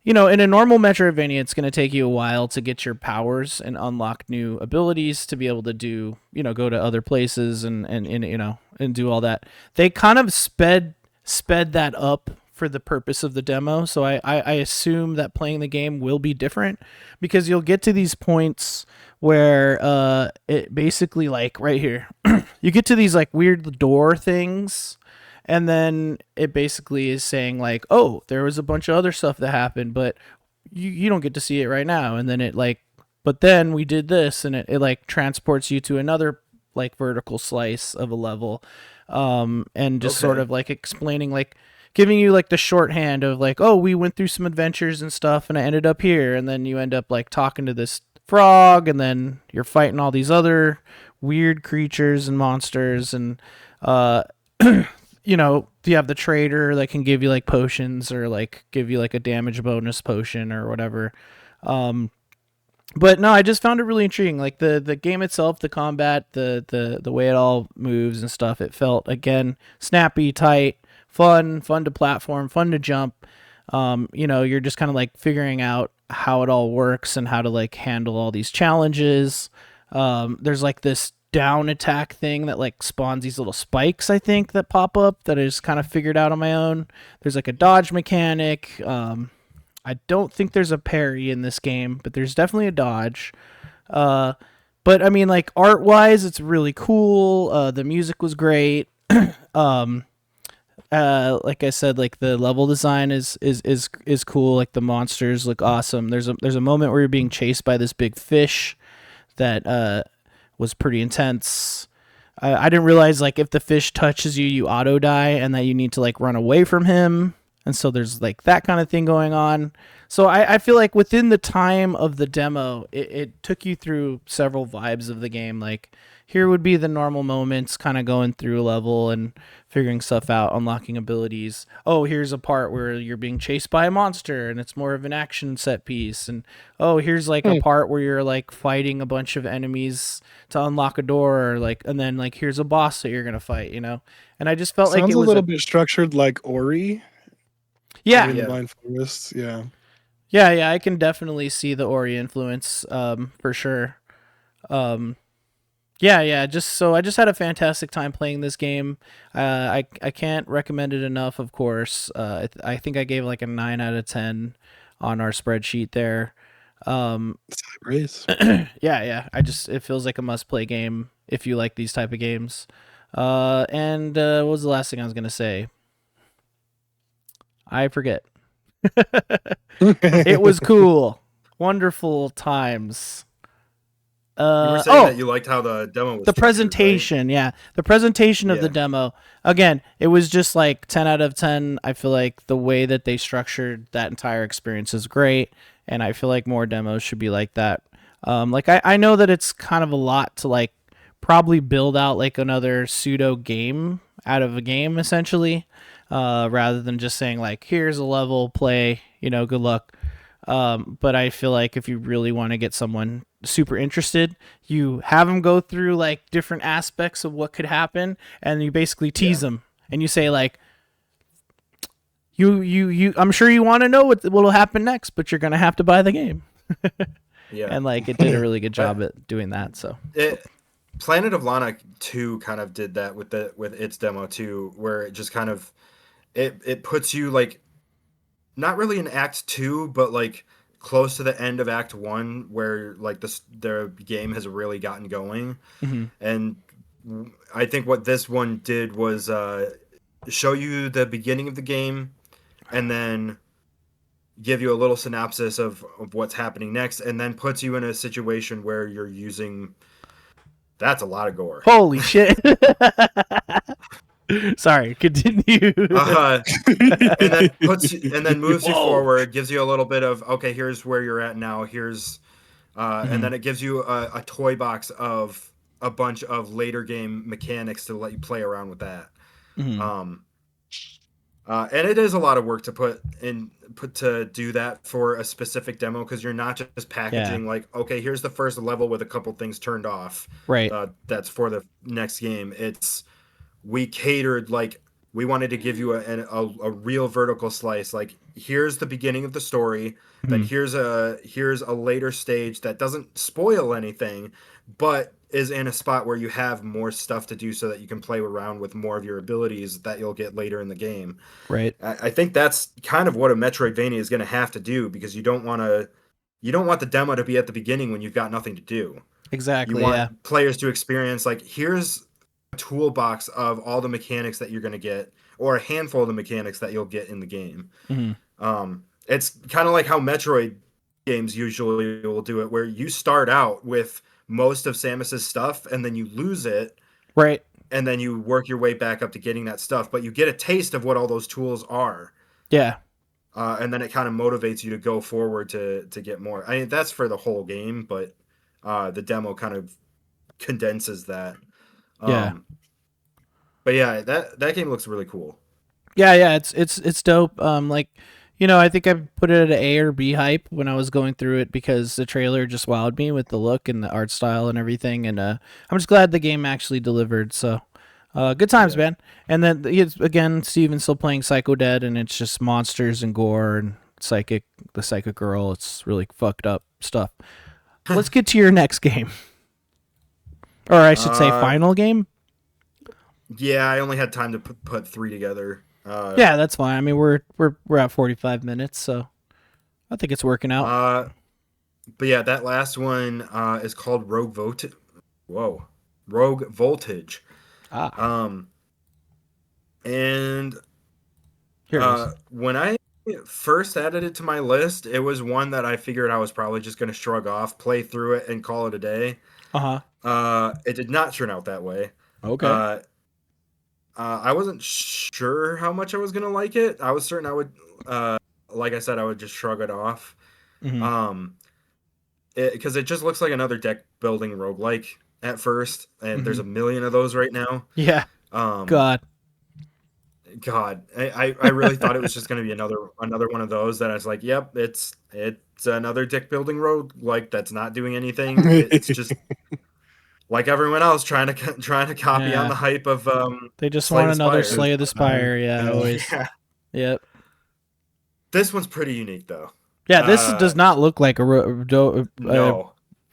you know, in a normal Metroidvania, it's going to take you a while to get your powers and unlock new abilities to be able to do, you know, go to other places and you know, and do all that. They kind of sped that up for the purpose of the demo. So I assume that playing the game will be different because you'll get to these points where it basically, like right here, you get to these like weird door things, and then it basically is saying like, oh, there was a bunch of other stuff that happened, but you don't get to see it right now. And then it like, but then we did this, and it like transports you to another like vertical slice of a level, and just sort of like explaining, like giving you like the shorthand of like, oh, we went through some adventures and stuff, and I ended up here, and then you end up like talking to this frog, and then you're fighting all these other weird creatures and monsters, and you know, you have the trader that can give you like potions or like give you like a damage bonus potion or whatever. But no, I just found it really intriguing. Like the game itself, the combat, the way it all moves and stuff. It felt, again, snappy, tight, fun to platform, fun to jump. You know, you're just kind of like figuring out how it all works and how to like handle all these challenges. There's like this down attack thing that like spawns these little spikes, I think, that pop up that I just kind of figured out on my own. There's like a dodge mechanic. I don't think there's a parry in this game, but there's definitely a dodge. But I mean, like art wise, it's really cool. The music was great. Like I said, like the level design is cool. Like the monsters look awesome. There's a moment where you're being chased by this big fish that was pretty intense. I didn't realize like if the fish touches you, you auto die, and that you need to like run away from him. And so there's like that kind of thing going on. So I feel like within the time of the demo, it took you through several vibes of the game. Like here would be the normal moments, kind of going through a level and figuring stuff out, unlocking abilities. Oh, here's a part where you're being chased by a monster and it's more of an action set piece. And oh, here's like a part where you're like fighting a bunch of enemies to unlock a door, or like, and then like here's a boss that you're gonna fight, you know. And I just felt like it was a little bit structured like Ori. Yeah, the Blind Forest. Yeah, I can definitely see the Ori influence, for sure. Yeah. Just I just had a fantastic time playing this game. I can't recommend it enough. Of course, I think I gave like a 9 out of 10 on our spreadsheet there. Yeah. It feels like a must play game if you like these type of games. And what was the last thing I was gonna say? I forget. It was cool. Wonderful times. You were saying that you liked how the demo was the presentation, right? Yeah. The presentation of the demo. Again, it was just like 10 out of 10. I feel like the way that they structured that entire experience is great, and I feel like more demos should be like that. Like I know that it's kind of a lot to like probably build out like another pseudo game out of a game, essentially. Rather than just saying like, here's a level, play, you know, good luck. But I feel like if you really want to get someone super interested, you have them go through like different aspects of what could happen, and you basically tease them, and you say like, you I'm sure you want to know what'll happen next, but you're gonna have to buy the game. Yeah, and like it did a really good job at doing that. So Planet of Lana 2 kind of did that with its demo too, where it just kind of it puts you like not really in Act 2, but like close to the end of Act 1, where like the game has really gotten going. Mm-hmm. And I think what this one did was show you the beginning of the game, and then give you a little synopsis of what's happening next, and then puts you in a situation where you're using. That's a lot of gore. Holy shit. Sorry, continue. And then moves you forward, gives you a little bit of, okay, here's where you're at now. Here's, and then it gives you a toy box of a bunch of later game mechanics to let you play around with that. Mm-hmm. And it is a lot of work to put to do that for a specific demo, because you're not just packaging like, okay, here's the first level with a couple things turned off. Right. That's for the next game. We catered like we wanted to give you a real vertical slice. Like, here's the beginning of the story, then here's a later stage that doesn't spoil anything, but is in a spot where you have more stuff to do so that you can play around with more of your abilities that you'll get later in the game. Right. I think that's kind of what a Metroidvania is going to have to do, because you don't want the demo to be at the beginning when you've got nothing to do. Exactly. You want players to experience, like, here's a toolbox of all the mechanics that you're going to get, or a handful of the mechanics that you'll get in the game. It's kind of like how Metroid games usually will do it, where you start out with most of Samus's stuff and then you lose it. Right. And then you work your way back up to getting that stuff, but you get a taste of what all those tools are. Yeah. And then it kind of motivates you to go forward to get more. I mean, that's for the whole game, but the demo kind of condenses that. Yeah. But yeah, that game looks really cool. Yeah, it's dope. Like, I think I put it at an A or B hype when I was going through it, because the trailer just wowed me with the look and the art style and everything, and I'm just glad the game actually delivered. So, good times, man. And then again, Steven's still playing Psycho Dead, and it's just monsters and gore and the psychic girl. It's really fucked up stuff. Let's get to your next game, or I should say, final game. Yeah, I only had time to put 3 together. Yeah, that's fine. I mean, we're at 45 minutes, so I think it's working out. But yeah, that last one is called Rogue Voltage. Whoa, Rogue Voltage. And when I first added it to my list, it was one that I figured I was probably just going to shrug off, play through it, and call it a day. It did not turn out that way. Okay. I wasn't sure how much I was going to like it. I was certain I would, like I said, I would just shrug it off. Because it just looks like another deck building roguelike at first, and there's a million of those right now. Yeah. God, I really thought it was just going to be another one of those that I was like, yep, it's another deck building roguelike that's not doing anything. It's just like everyone else trying to copy on the hype of they just want another Slay of the Spire. Yeah, always. Yeah. Yep. This one's pretty unique though. Yeah, this does not look like a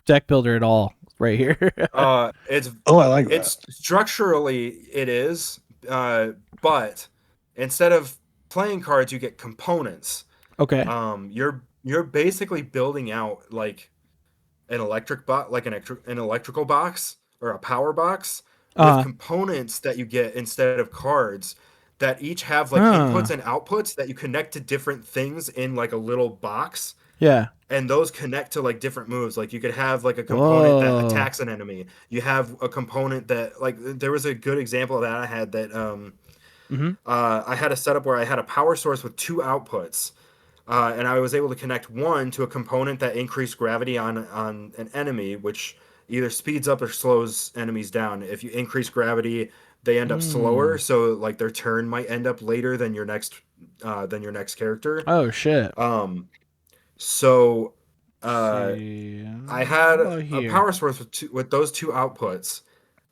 deck builder at all right here. I like that. It's structurally it is, but instead of playing cards, you get components. Okay. You're basically building out like an an electrical box or a power box with components that you get instead of cards, that each have like inputs and outputs that you connect to different things in like a little box. Yeah. And those connect to like different moves. Like you could have like a component that attacks an enemy. You have a component that, like, there was a good example of that I had that I had a setup where I had a power source with 2 outputs. And I was able to connect one to a component that increased gravity on an enemy, which either speeds up or slows enemies down. If you increase gravity, they end up slower, so like their turn might end up later than your next character. Oh shit. So I had a power source with those 2 outputs.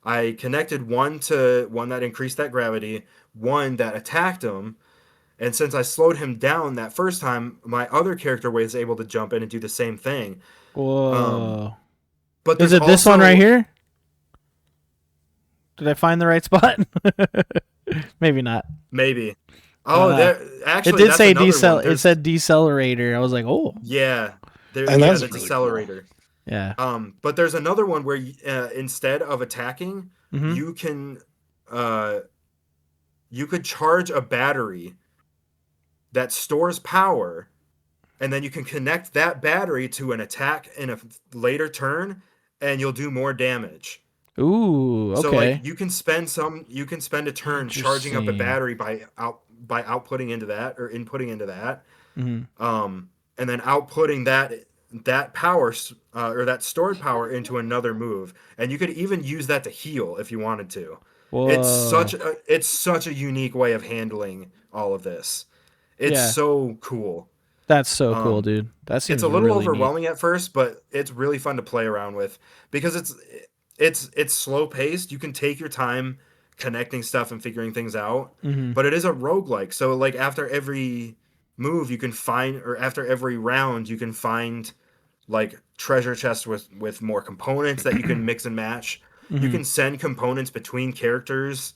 I connected one to one that increased that gravity, one that attacked him. And since I slowed him down that first time, my other character was able to jump in and do the same thing. Whoa. But is it this one right here? Did I find the right spot? Maybe not. Maybe. There actually it did say it said decelerator. I was like, oh. Yeah. That's the really decelerator. Cool. Yeah. But there's another one where instead of attacking, you could charge a battery that stores power, and then you can connect that battery to an attack in a later turn, and you'll do more damage. Ooh, okay. So like you can spend a turn charging up a battery by outputting into that or inputting into that, and then outputting that power or that stored power into another move, and you could even use that to heal if you wanted to. Whoa. It's such a unique way of handling all of this. It's so cool. That's so cool, dude. That seems it's a little really overwhelming neat at first, but it's really fun to play around with because it's slow paced. You can take your time connecting stuff and figuring things out. Mm-hmm. But it is a roguelike. So like after every move you can find, or after every round you can find like treasure chests with more components that you can mix and match. Mm-hmm. You can send components between characters.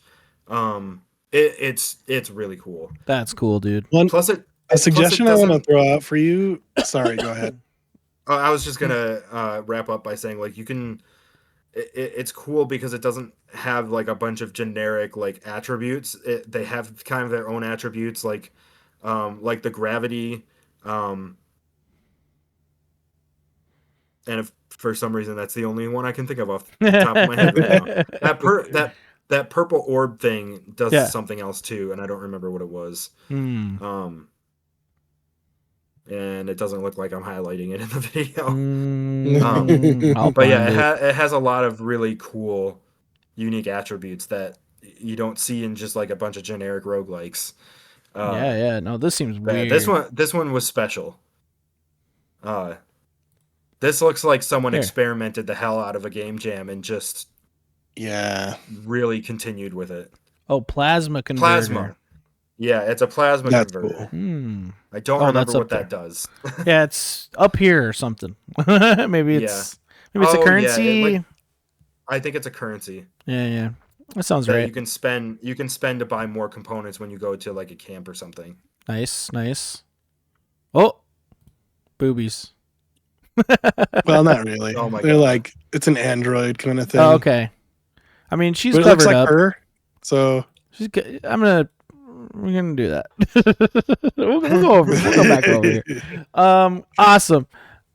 It's really cool. That's cool, dude. A suggestion I want to throw out for you. Sorry, go ahead. I was just gonna wrap up by saying like you can. It's cool because it doesn't have like a bunch of generic like attributes. They have kind of their own attributes, like the gravity. And if for some reason that's the only one I can think of off the top of my head right now. That purple orb thing does something else too, and I don't remember what it was. And it doesn't look like I'm highlighting it in the video. But yeah, it has a lot of really cool, unique attributes that you don't see in just like a bunch of generic roguelikes. No, this seems weird. This one was special. This looks like someone experimented the hell out of a game jam and just really continued with it. Oh, plasma converter. Yeah, it's a plasma converter. Cool. I don't remember what that does. Yeah, it's up here or something. maybe it's a currency. Yeah, I think it's a currency. Yeah. That sounds right. You can spend to buy more components when you go to like a camp or something. Nice. Oh, boobies. Well, not really. Oh my They're God. like, it's an android kind of thing. Oh, okay. I mean, she's but it covered looks like up. her, so we're gonna do that. we'll go over. We'll go back over here. Awesome.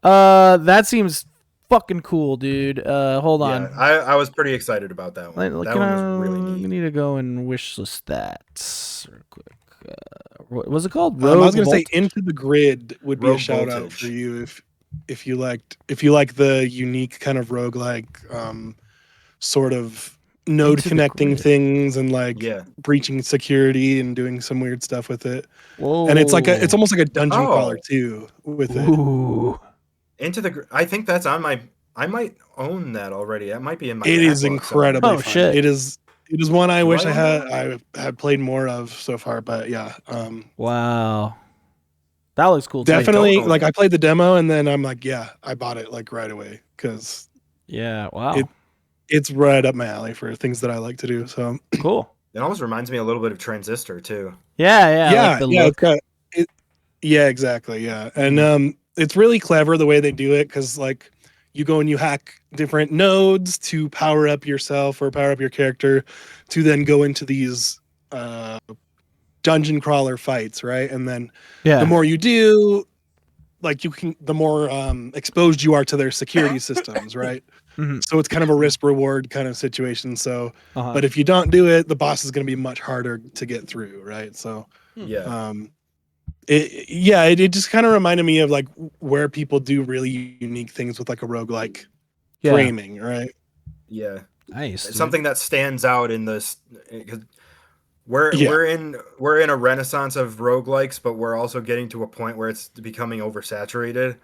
That seems fucking cool, dude. Hold on. I was pretty excited about that one. That one was really neat. We need to go and wishlist that real quick. What was it called? I was gonna say Into the Grid would be a shout out for you if you like the unique kind of roguelike sort of node connecting things and like breaching security and doing some weird stuff with it. Whoa. And it's almost like a dungeon crawler too with it. Into the I think that's on my I might own that already. That might be in my It is incredibly fun. Shit. It is one I wish I had played more of so far, but yeah. Wow. That looks cool. Definitely, like I played the demo and then I'm like, yeah, I bought it like right away because wow. It's right up my alley for things that I like to do. So cool. It almost reminds me a little bit of Transistor too. Yeah. Like exactly. Yeah, and it's really clever the way they do it because like you go and you hack different nodes to power up yourself or power up your character to then go into these dungeon crawler fights, right? And then the more you do, like the more exposed you are to their security systems, right? Mm-hmm. So it's kind of a risk reward kind of situation. So, but if you don't do it, the boss is going to be much harder to get through, right? So, it just kind of reminded me of like where people do really unique things with like a roguelike framing, right? Yeah, nice. It's something that stands out in this. We're in a renaissance of roguelikes, but we're also getting to a point where it's becoming oversaturated.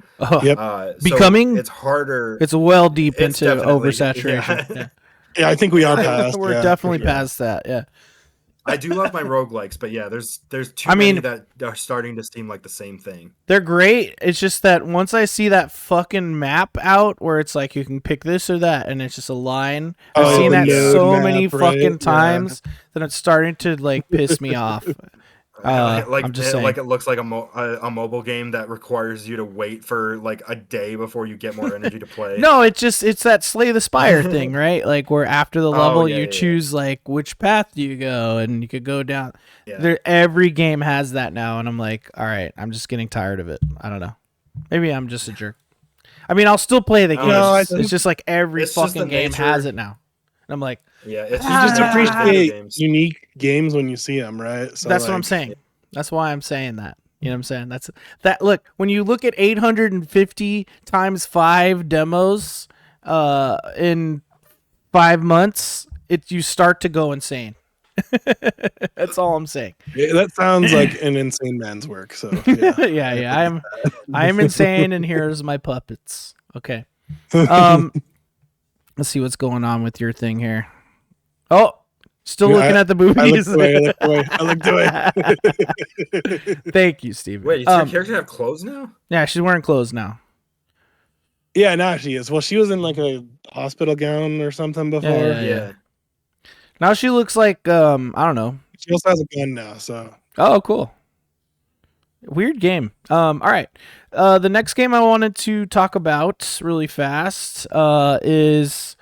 Becoming it's harder. It's well deep into oversaturation. Yeah, I think we are past. We're definitely past that. Yeah. I do love my roguelikes, but yeah, there's too many that are starting to seem like the same thing. They're great. It's just that once I see that fucking map out where it's like you can pick this or that and it's just a line. I've seen that so many fucking times that it's starting to like piss me off. I'm just saying. Like it looks like a mobile game that requires you to wait for like a day before you get more energy to play. No, it's that Slay the Spire thing, right? Like where after the level you choose like which path do you go and you could go down. Every game has that now, and I'm like, all right, I'm just getting tired of it. I don't know. Maybe I'm just a jerk. I mean, I'll still play the game. It's just like every fucking game has it now. And I'm like, it's you just appreciate unique games when you see them, right? So that's what I'm saying. That's why I'm saying that. You know what I'm saying? That's that. Look, when you look at 850 times 5 demos in 5 months, you start to go insane. That's all I'm saying. Yeah, that sounds like an insane man's work. So yeah. I am insane, and here's my puppets. Okay. Let's see what's going on with your thing here. Oh, Still looking at the boobies. I looked away. Thank you, Steven. Wait, does your character have clothes now? Yeah, she's wearing clothes now. Yeah, now she is. Well, she was in like a hospital gown or something before. Yeah. Now she looks like I don't know. She also has a gun now, so. Oh, cool. Weird game. All right. The next game I wanted to talk about really fast is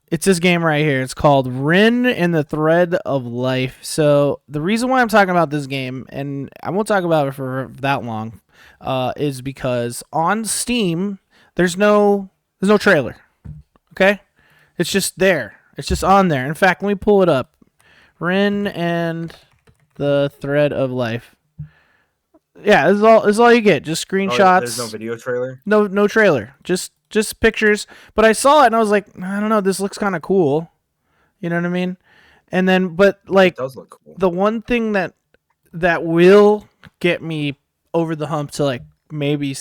it's this game right here. It's called Rin and the Thread of Life. So the reason why I'm talking about this game, and I won't talk about it for that long, is because on Steam there's no trailer. Okay, it's just there. It's just on there. In fact, let me pull it up. Rin and the Thread of Life. Yeah, this is all you get. Just screenshots. There's no video trailer? No trailer. Just pictures. But I saw it and I was like, I don't know, this looks kind of cool. You know what I mean? And then, but like, it does look cool. The one thing that will get me over the hump to like maybe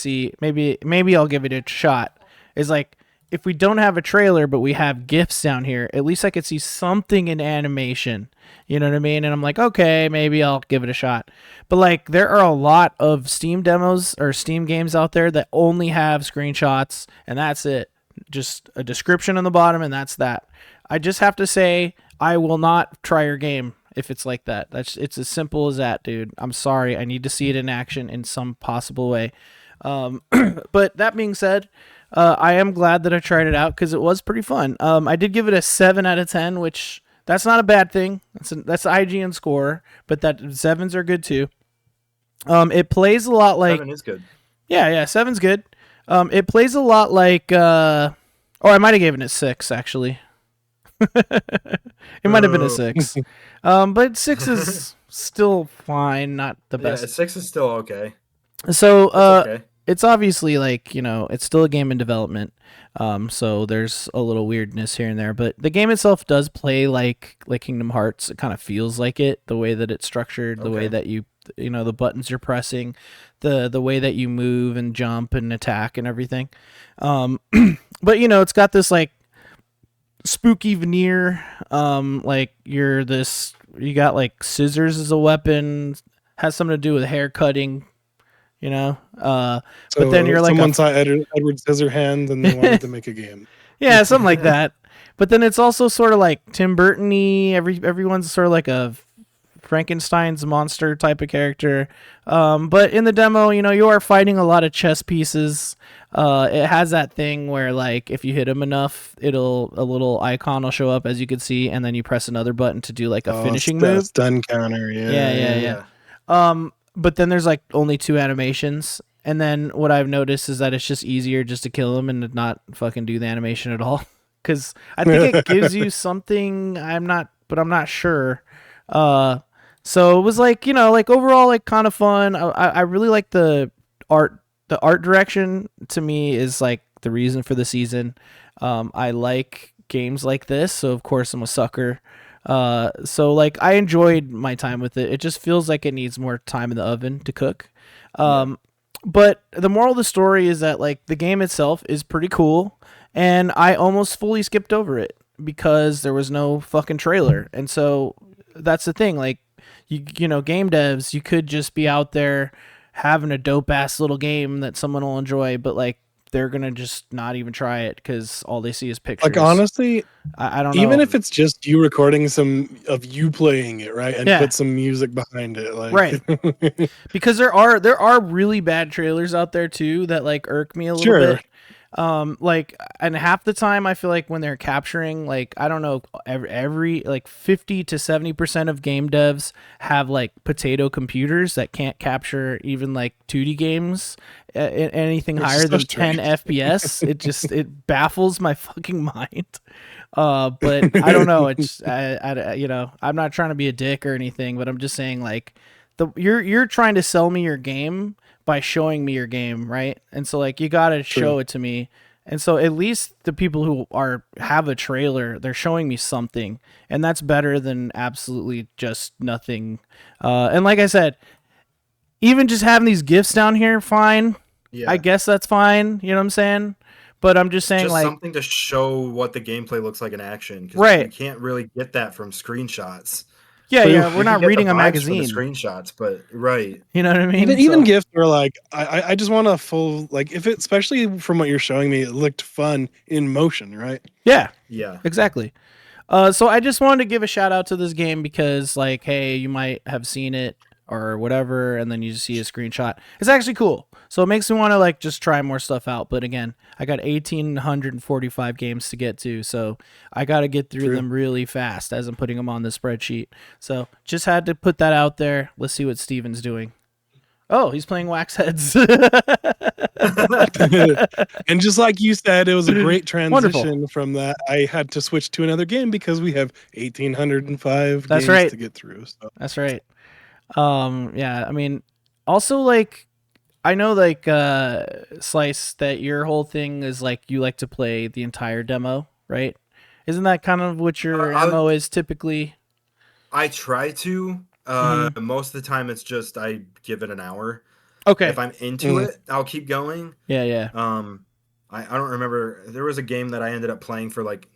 I'll give it a shot is like, if we don't have a trailer, but we have GIFs down here, at least I could see something in animation. You know what I mean? And I'm like, okay, maybe I'll give it a shot. But like, there are a lot of Steam demos or Steam games out there that only have screenshots, and that's it. Just a description on the bottom, and that's that. I just have to say, I will not try your game if it's like that. It's as simple as that, dude. I'm sorry. I need to see it in action in some possible way. But that being said, I am glad that I tried it out because it was pretty fun. I did give it a 7 out of 10, which that's not a bad thing. That's the IGN score, but that 7s are good too. It plays a lot like 7 is good. Yeah, 7's good. It plays a lot like I might have given it 6 actually. It might have been a 6. But 6 is still fine, not the best. Yeah, 6 is still okay. So okay. It's obviously like, it's still a game in development. So there's a little weirdness here and there, but the game itself does play like Kingdom Hearts. It kind of feels like it, the way that it's structured, the way that you the buttons you're pressing, the way that you move and jump and attack and everything. But it's got this like spooky veneer. Like you got like scissors as a weapon, has something to do with hair cutting. But then you're like someone saw Edward Scissorhands and they wanted to make a game. Yeah, something like that. But then it's also sort of like Tim Burton-y. Everyone's sort of like a Frankenstein's monster type of character. But in the demo, you are fighting a lot of chess pieces. It has that thing where like if you hit them enough, a little icon will show up, as you can see, and then you press another button to do like a finishing move. Stun counter. Yeah. But then there's like only 2 animations. And then what I've noticed is that it's just easier just to kill them and not fucking do the animation at all. Because I think it gives you something. I'm not sure. So it was like, like overall, like kind of fun. I really like the art. The art direction to me is like the reason for the season. I like games like this. So of course I'm a sucker. So like I enjoyed my time with it. It just feels like it needs more time in the oven to cook. But the moral of the story is that like the game itself is pretty cool, and I almost fully skipped over it because there was no fucking trailer. And so that's the thing. Like you know, game devs, you could just be out there having a dope ass little game that someone will enjoy, but like they're gonna just not even try it because all they see is pictures. Like honestly, I don't know. Even if it's just you recording some of you playing it, right, and put some music behind it, like right? Because there are really bad trailers out there too that like irk me a little bit. Like, and half the time I feel like when they're capturing, like, I don't know, every like 50 to 70% of game devs have like potato computers that can't capture even like 2D games, anything higher than 10 FPS. It baffles my fucking mind. But I don't know. It's, I'm not trying to be a dick or anything, but I'm just saying like you're trying to sell me your game by showing me your game, right? And so like you gotta show it to me. And so at least the people who have a trailer, they're showing me something, and that's better than absolutely just nothing. And like I said, even just having these GIFs down here, fine. Yeah. I guess that's fine. You know what I'm saying? But I'm just saying, just like, something to show what the gameplay looks like in action. Right. You can't really get that from screenshots. Yeah, we're not reading a magazine. The screenshots, but right. You know what I mean? Even GIFs are like, I just want a full, like, if it, especially from what you're showing me, it looked fun in motion, right? Yeah. Yeah. Exactly. So I just wanted to give a shout out to this game because, like, hey, you might have seen it or whatever, and then you just see a screenshot. It's actually cool. So it makes me want to, like, just try more stuff out. But again, I got 1,845 games to get to, so I got to get through them really fast as I'm putting them on the spreadsheet. So just had to put that out there. Let's see what Steven's doing. Oh, he's playing Wax Heads. And just like you said, it was a great transition Wonderful. from that. I had to switch to another game because we have 1,805 That's games right. to get through. So. That's right. Yeah, I mean, also, like, I know, like, Slice, that your whole thing is, like, you like to play the entire demo, right? Isn't that kind of what your MO is typically? I try to. Most of the time, it's just I give it an hour. Okay. If I'm into it, I'll keep going. Yeah. I don't remember. There was a game that I ended up playing for, like,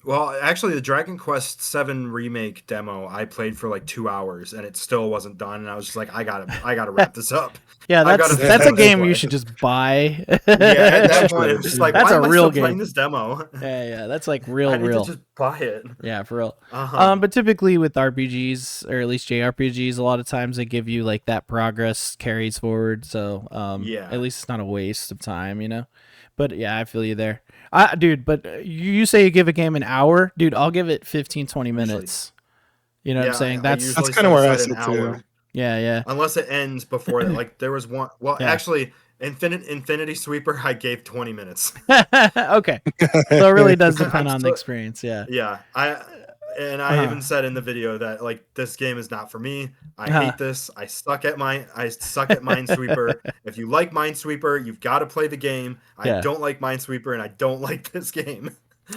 well, actually, the Dragon Quest VII remake demo I played for like 2 hours, and it still wasn't done. And I was just like, I gotta wrap this up. Yeah, that's a game you should just buy. Yeah, at that point, it was just like, that's why a am real I still game. playing this demo? Yeah, that's like real. I need to just buy it. Yeah, for real. But typically with RPGs, or at least JRPGs, a lot of times they give you like that progress carries forward. So yeah, at least it's not a waste of time, you know. But yeah, I feel you there. Dude, but you say you give a game an hour, dude, I'll give it 15, 20 minutes. You know what I'm saying? That's kind of where I sit too. Yeah. Unless it ends before that. Like, there was one. Well, actually, Infinity Sweeper, I gave 20 minutes. Okay. So it really does depend on the experience. Yeah. Yeah. I even said in the video that, like, this game is not for me. I hate this. I suck at Minesweeper. If you like Minesweeper, you've got to play the game. I don't like Minesweeper, and I don't like this game.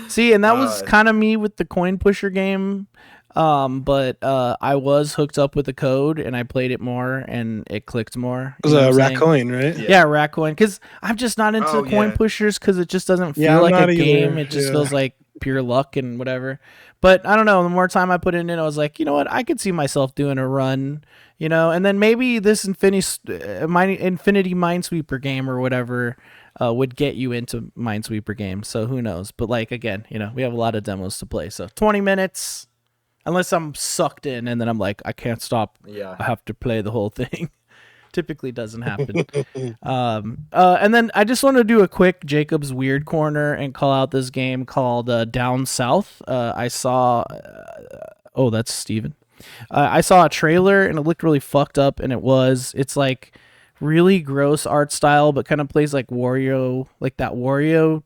See, and that was kind of me with the Coin Pusher game. But I was hooked up with the code, and I played it more, and it clicked more. It was a Ratcoin, right? Yeah, Ratcoin. Because I'm just not into coin pushers, because it just doesn't feel like a game. It just feels like pure luck and whatever. But I don't know. The more time I put in, I was like, you know what? I could see myself doing a run, you know. And then maybe this Infinity Minesweeper game or whatever would get you into Minesweeper games. So who knows? But like, again, you know, we have a lot of demos to play. So 20 minutes. Unless I'm sucked in and then I'm like, I can't stop. Yeah. I have to play the whole thing. Typically doesn't happen. And then I just want to do a quick Jacob's Weird Corner and call out this game called Down South. I saw... oh, that's Steven. I saw a trailer and it looked really fucked up, and it's like really gross art style, but kind of plays like Wario, like that Wario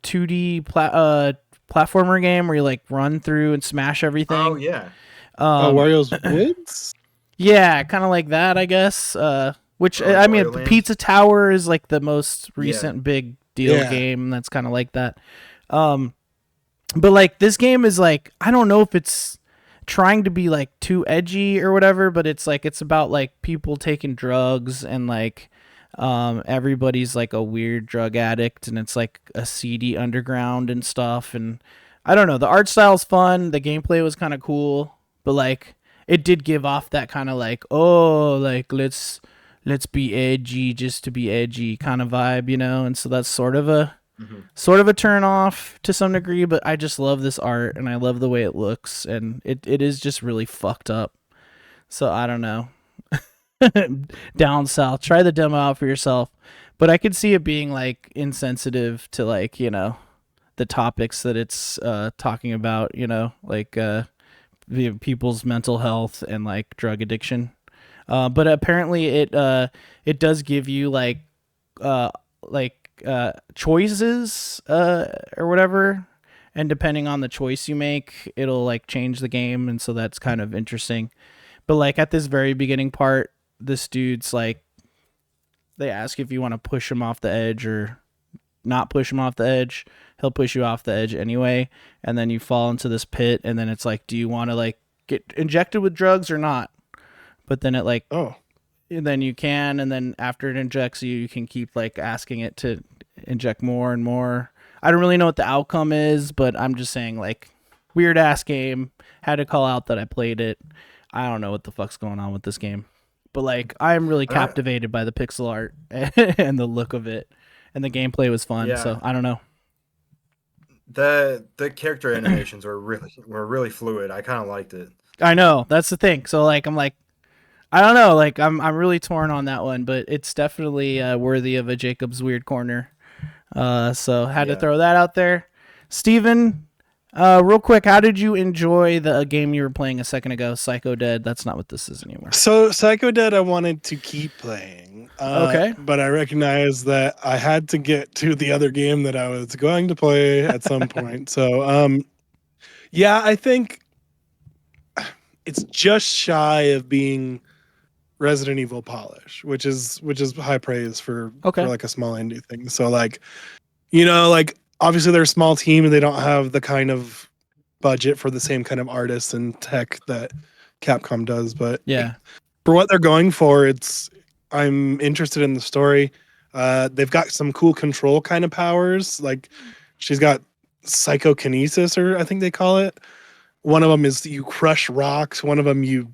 2D platformer game where you like run through and smash everything. Oh yeah. Wario's Woods? Yeah, kind of like that, I guess. Which I mean, Land. Pizza Tower is like the most recent big deal game that's kind of like that. But like this game is like, I don't know if it's trying to be like too edgy or whatever, but it's like it's about like people taking drugs and like everybody's like a weird drug addict, and it's like a seedy underground and stuff. And I don't know, the art style's fun, the gameplay was kind of cool, but like it did give off that kind of like, oh, like let's be edgy just to be edgy kind of vibe, you know. And so that's sort of a turn off to some degree, but I just love this art and I love the way it looks, and it is just really fucked up. So I don't know. Down South, try the demo out for yourself, but I could see it being like insensitive to like, you know, the topics that it's talking about, you know, like people's mental health and like drug addiction. But apparently it does give you like choices or whatever, and depending on the choice you make, it'll like change the game, and so that's kind of interesting. But like at this very beginning part, this dude's like, they ask if you want to push him off the edge or not push him off the edge. He'll push you off the edge anyway, and then you fall into this pit, and then it's like, do you want to like get injected with drugs or not? But then it like then you can, and then after it injects you, you can keep like asking it to inject more and more. I don't really know what the outcome is, but I'm just saying, like, weird ass game. Had to call out that I played it. I don't know what the fuck's going on with this game, but like, I'm really captivated by the pixel art and the look of it, and the gameplay was fun. Yeah. So I don't know. The character animations were really fluid. I kind of liked it. I know, that's the thing. So like, I'm like, I don't know, like I'm really torn on that one, but it's definitely worthy of a Jacob's Weird Corner. So had to throw that out there. Steven, real quick, how did you enjoy the game you were playing a second ago, Psycho Dead? That's not what this is anymore. So Psycho Dead I wanted to keep playing. Okay. But I recognized that I had to get to the other game that I was going to play at some point. So yeah, I think it's just shy of being Resident Evil polish, which is high praise for like a small indie thing. So like, you know, like obviously they're a small team and they don't have the kind of budget for the same kind of artists and tech that Capcom does, but yeah, for what they're going for, I'm interested in the story. They've got some cool control kind of powers. Like she's got psychokinesis, or I think they call it. One of them is you crush rocks. One of them you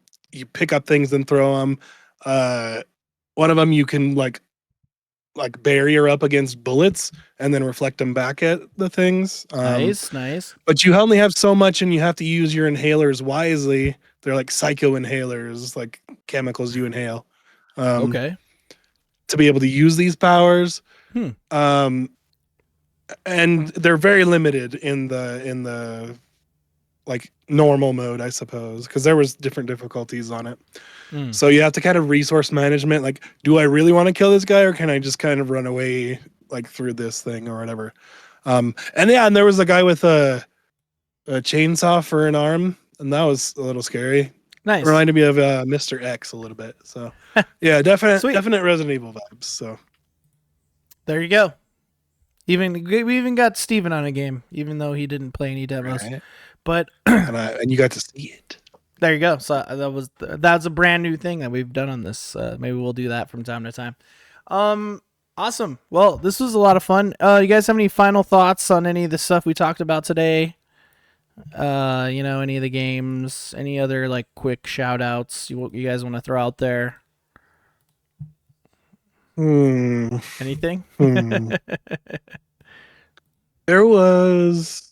pick up things and throw them. One of them you can like barrier up against bullets and then reflect them back at the things. Nice. But you only have so much, and you have to use your inhalers wisely. They're like psycho inhalers, like chemicals you inhale. To be able to use these powers. And they're very limited in the like normal mode, I suppose, because there was different difficulties on it. So you have to kind of resource management. Like, do I really want to kill this guy, or can I just kind of run away like through this thing or whatever? And there was a guy with a chainsaw for an arm, and that was a little scary. Nice. Reminded me of Mr. X a little bit. So yeah, definite Resident Evil vibes. So there you go. We even got Steven on a game, even though he didn't play any demos. Right. But and you got to see it. There you go. So that's a brand new thing that we've done on this. Maybe we'll do that from time to time. Awesome. Well, this was a lot of fun. You guys have any final thoughts on any of the stuff we talked about today? You know, any of the games, any other like quick shout outs you guys want to throw out there? Anything? There was.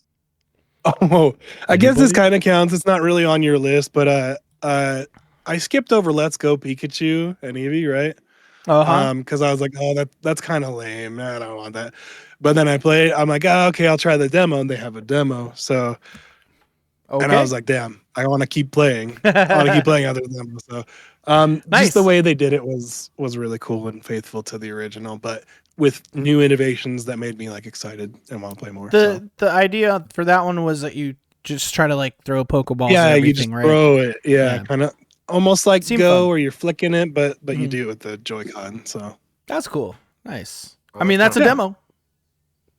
Oh, I guess this kind of counts. It's not really on your list, but I skipped over Let's Go Pikachu and Eevee, right? Because I was like, oh, that's kind of lame. I don't want that. But then I played. I'm like, oh, okay, I'll try the demo, and they have a demo. So, and I was like, damn, I want to keep playing. I want to keep playing other demos. So, nice. Just the way they did it was really cool and faithful to the original, but with new innovations that made me like excited and want to play more. The idea for that one was that you just try to like throw Pokeballs. Yeah, and everything, you just right? throw it. Yeah. Kind of almost like Seemed Go, fun. where you're flicking it, but you do it with the Joy-Con. So that's cool. Nice. I mean, that's a demo.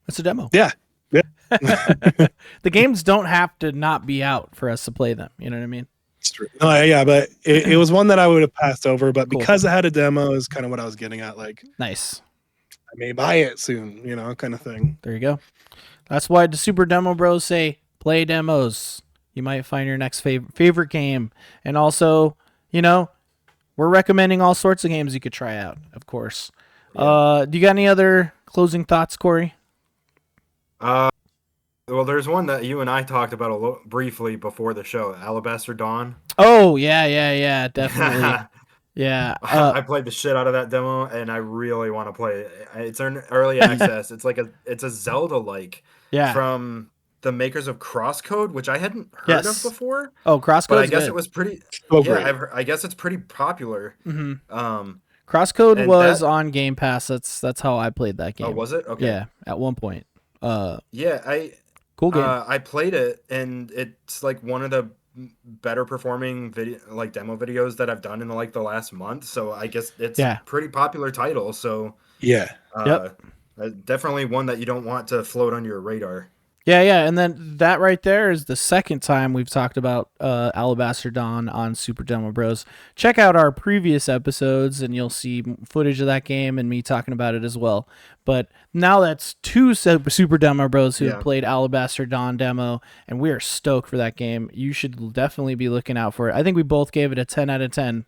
That's a demo. Yeah. The games don't have to not be out for us to play them. You know what I mean? It's true. Oh, yeah, but it was one that I would have passed over, but because it had a demo is kind of what I was getting at. Like, nice. I may buy it soon, you know, kind of thing. There you go. That's why the Super Demo Bros say play demos. You might find your next favorite game. And also, you know, we're recommending all sorts of games you could try out, of course. Yeah. Do you got any other closing thoughts, Corey? Well, there's one that you and I talked about briefly before the show, Alabaster Dawn. Oh, yeah, definitely. Yeah. I played the shit out of that demo, and I really want to play it. It's in early access. It's a Zelda-like from the makers of Crosscode, which I hadn't heard of before. Oh, Crosscode. But I guess it was pretty. I guess it's pretty popular. Mm-hmm. Crosscode was on Game Pass. That's how I played that game. Oh, was it? Okay. Yeah, at one point. Cool game. I played it, and it's like one of the better performing demo videos that I've done in the last month. So I guess it's a pretty popular title. So definitely one that you don't want to float on your radar. Yeah, and then that right there is the second time we've talked about Alabaster Dawn on Super Demo Bros. Check out our previous episodes, and you'll see footage of that game and me talking about it as well. But now that's two Super Demo Bros who have played Alabaster Dawn demo, and we are stoked for that game. You should definitely be looking out for it. I think we both gave it a 10 out of 10.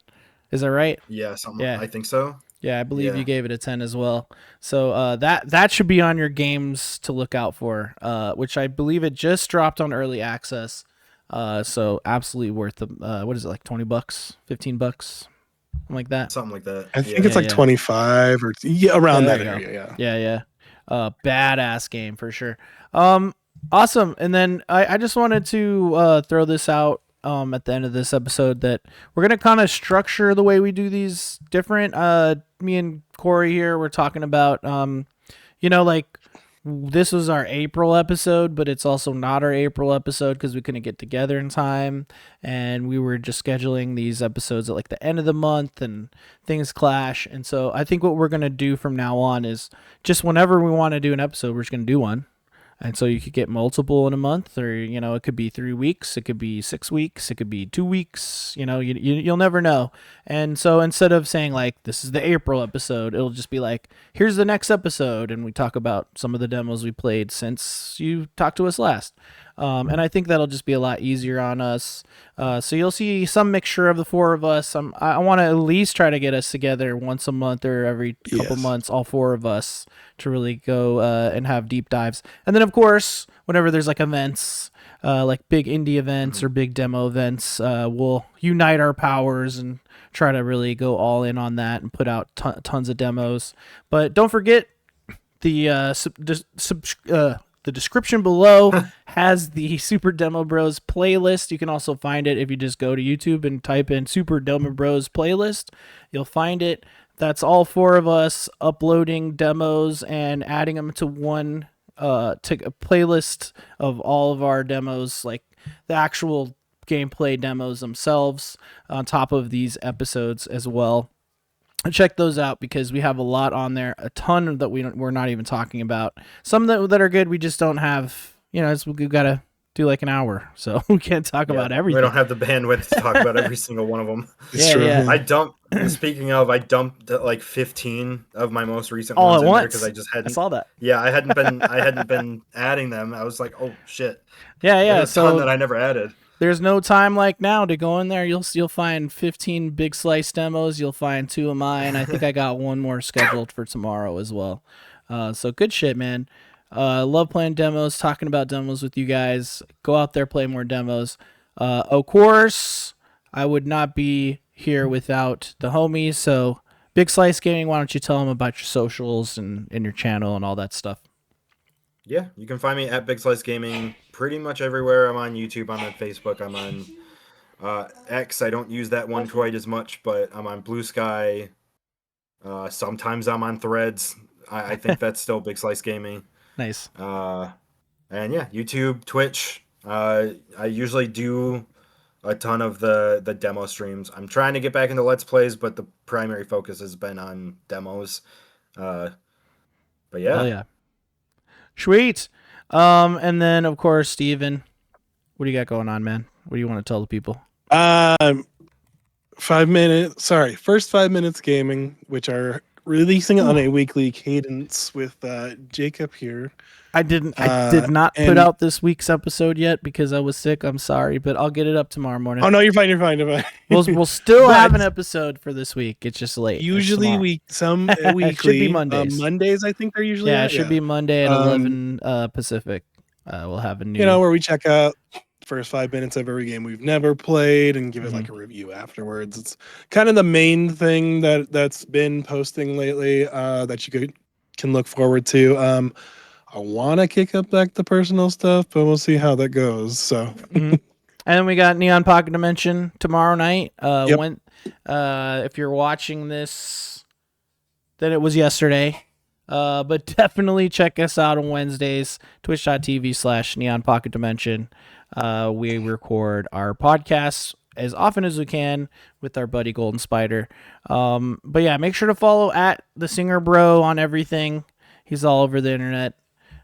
Is that right? Yeah, I think so. Yeah, I believe you gave it a 10 as well. So that should be on your games to look out for, which I believe it just dropped on early access. So absolutely worth the what is it, like $20, $15, something like that. Something like that. I think it's like 25 or around that area. Yeah. Badass game for sure. Awesome. And then I just wanted to throw this out at the end of this episode that we're going to kind of structure the way we do these different. Me and Corey here, we're talking about, like this was our April episode, but it's also not our April episode because we couldn't get together in time. And we were just scheduling these episodes at like the end of the month and things clash. And so I think what we're going to do from now on is just whenever we want to do an episode, we're just going to do one. And so you could get multiple in a month, or, it could be 3 weeks, it could be 6 weeks, it could be 2 weeks, you'll never know. And so instead of saying like, this is the April episode, it'll just be like, here's the next episode. And we talk about some of the demos we played since you talked to us last. And I think that'll just be a lot easier on us. So you'll see some mixture of the four of us. I want to at least try to get us together once a month or every couple months, all four of us, to really go and have deep dives. And then, of course, whenever there's like events, like big indie events or big demo events, we'll unite our powers and try to really go all in on that and put out tons of demos. But don't forget the description below has the Super Demo Bros playlist. You can also find it if you just go to YouTube and type in Super Demo Bros playlist. You'll find it. That's all four of us uploading demos and adding them to one to a playlist of all of our demos, like the actual gameplay demos themselves, on top of these episodes as well. Check those out because we have a lot on there, a ton that we're not even talking about. Some that are good, we just don't have. We've got to do like an hour, so we can't talk about everything. We don't have the bandwidth to talk about every single one of them. It's true. I dumped like 15 of my most recent all ones at once because I just hadn't. I saw that. Yeah, I hadn't been adding them. I was like, oh shit. Yeah. There's a ton that I never added. There's no time like now to go in there. You'll find 15 Big Slice demos. You'll find 2 of mine. I think I got one more scheduled for tomorrow as well. So good shit, man. Love playing demos, talking about demos with you guys. Go out there, play more demos. Of course, I would not be here without the homies. So Big Slice Gaming, why don't you tell them about your socials and your channel and all that stuff? Yeah, you can find me at Big Slice Gaming pretty much everywhere. I'm on YouTube, I'm on Facebook, I'm on X. I don't use that one quite as much, but I'm on Blue Sky. Sometimes I'm on Threads. I think that's still Big Slice Gaming. Nice. And yeah, YouTube, Twitch. I usually do a ton of the demo streams. I'm trying to get back into Let's Plays, but the primary focus has been on demos. But yeah. Oh, yeah. Sweet. And then of course, Steven, what do you got going on, man? What do you want to tell the people? 5 minutes. Sorry, first 5 minutes gaming, which are releasing on a weekly cadence with Jacob here. I did not put out this week's episode yet because I was sick. I'm sorry, but I'll get it up tomorrow morning. Oh no, you're fine. You're fine. We'll still have an episode for this week. It's just late. Usually weekly. It should be Mondays. Mondays, I think they're usually. Yeah, it should be Monday at 11 Pacific. We'll have a new. Where we check out first 5 minutes of every game we've never played and give it like a review afterwards. It's kind of the main thing that's been posting lately that you can look forward to. I want to kick up back the personal stuff, but we'll see how that goes. So, And then we got Neon Pocket Dimension tomorrow night. When if you're watching this, then it was yesterday. But definitely check us out on Wednesdays, twitch.tv/Neon Pocket Dimension. We record our podcasts as often as we can with our buddy Golden Spider. But yeah, make sure to follow at the Singer Bro on everything. He's all over the internet.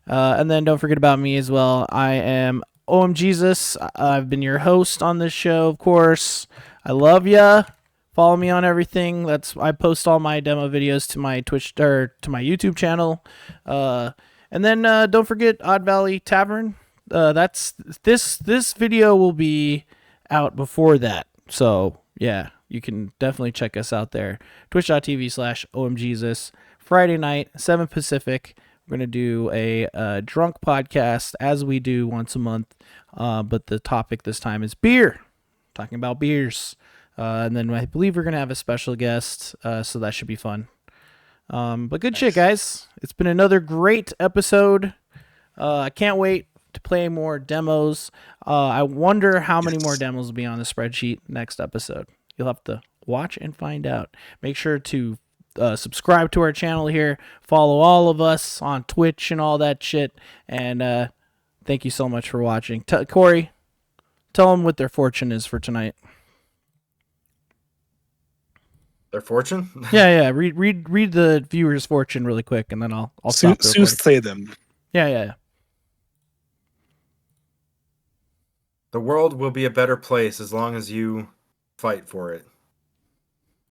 And then don't forget about me as well. I am OMJesus. I've been your host on this show, of course. I love ya. Follow me on everything. I post all my demo videos to my Twitch or to my YouTube channel. And then don't forget Odd Valley Tavern. That's this video will be out before that. So yeah, you can definitely check us out there. Twitch.tv/OMJesus. Friday night, 7 Pacific. We're going to do a drunk podcast as we do once a month. But the topic this time is beer. Talking about beers. And then I believe we're going to have a special guest. So that should be fun. But good shit, guys. It's been another great episode. I can't wait to play more demos. I wonder how many more demos will be on the spreadsheet next episode. You'll have to watch and find out. Make sure to subscribe to our channel here. Follow all of us on Twitch and all that shit. And thank you so much for watching. Corey, tell them what their fortune is for tonight. Their fortune? Yeah. Read the viewer's fortune really quick, and then I'll stop the recording. Say them. Yeah. The world will be a better place as long as you fight for it.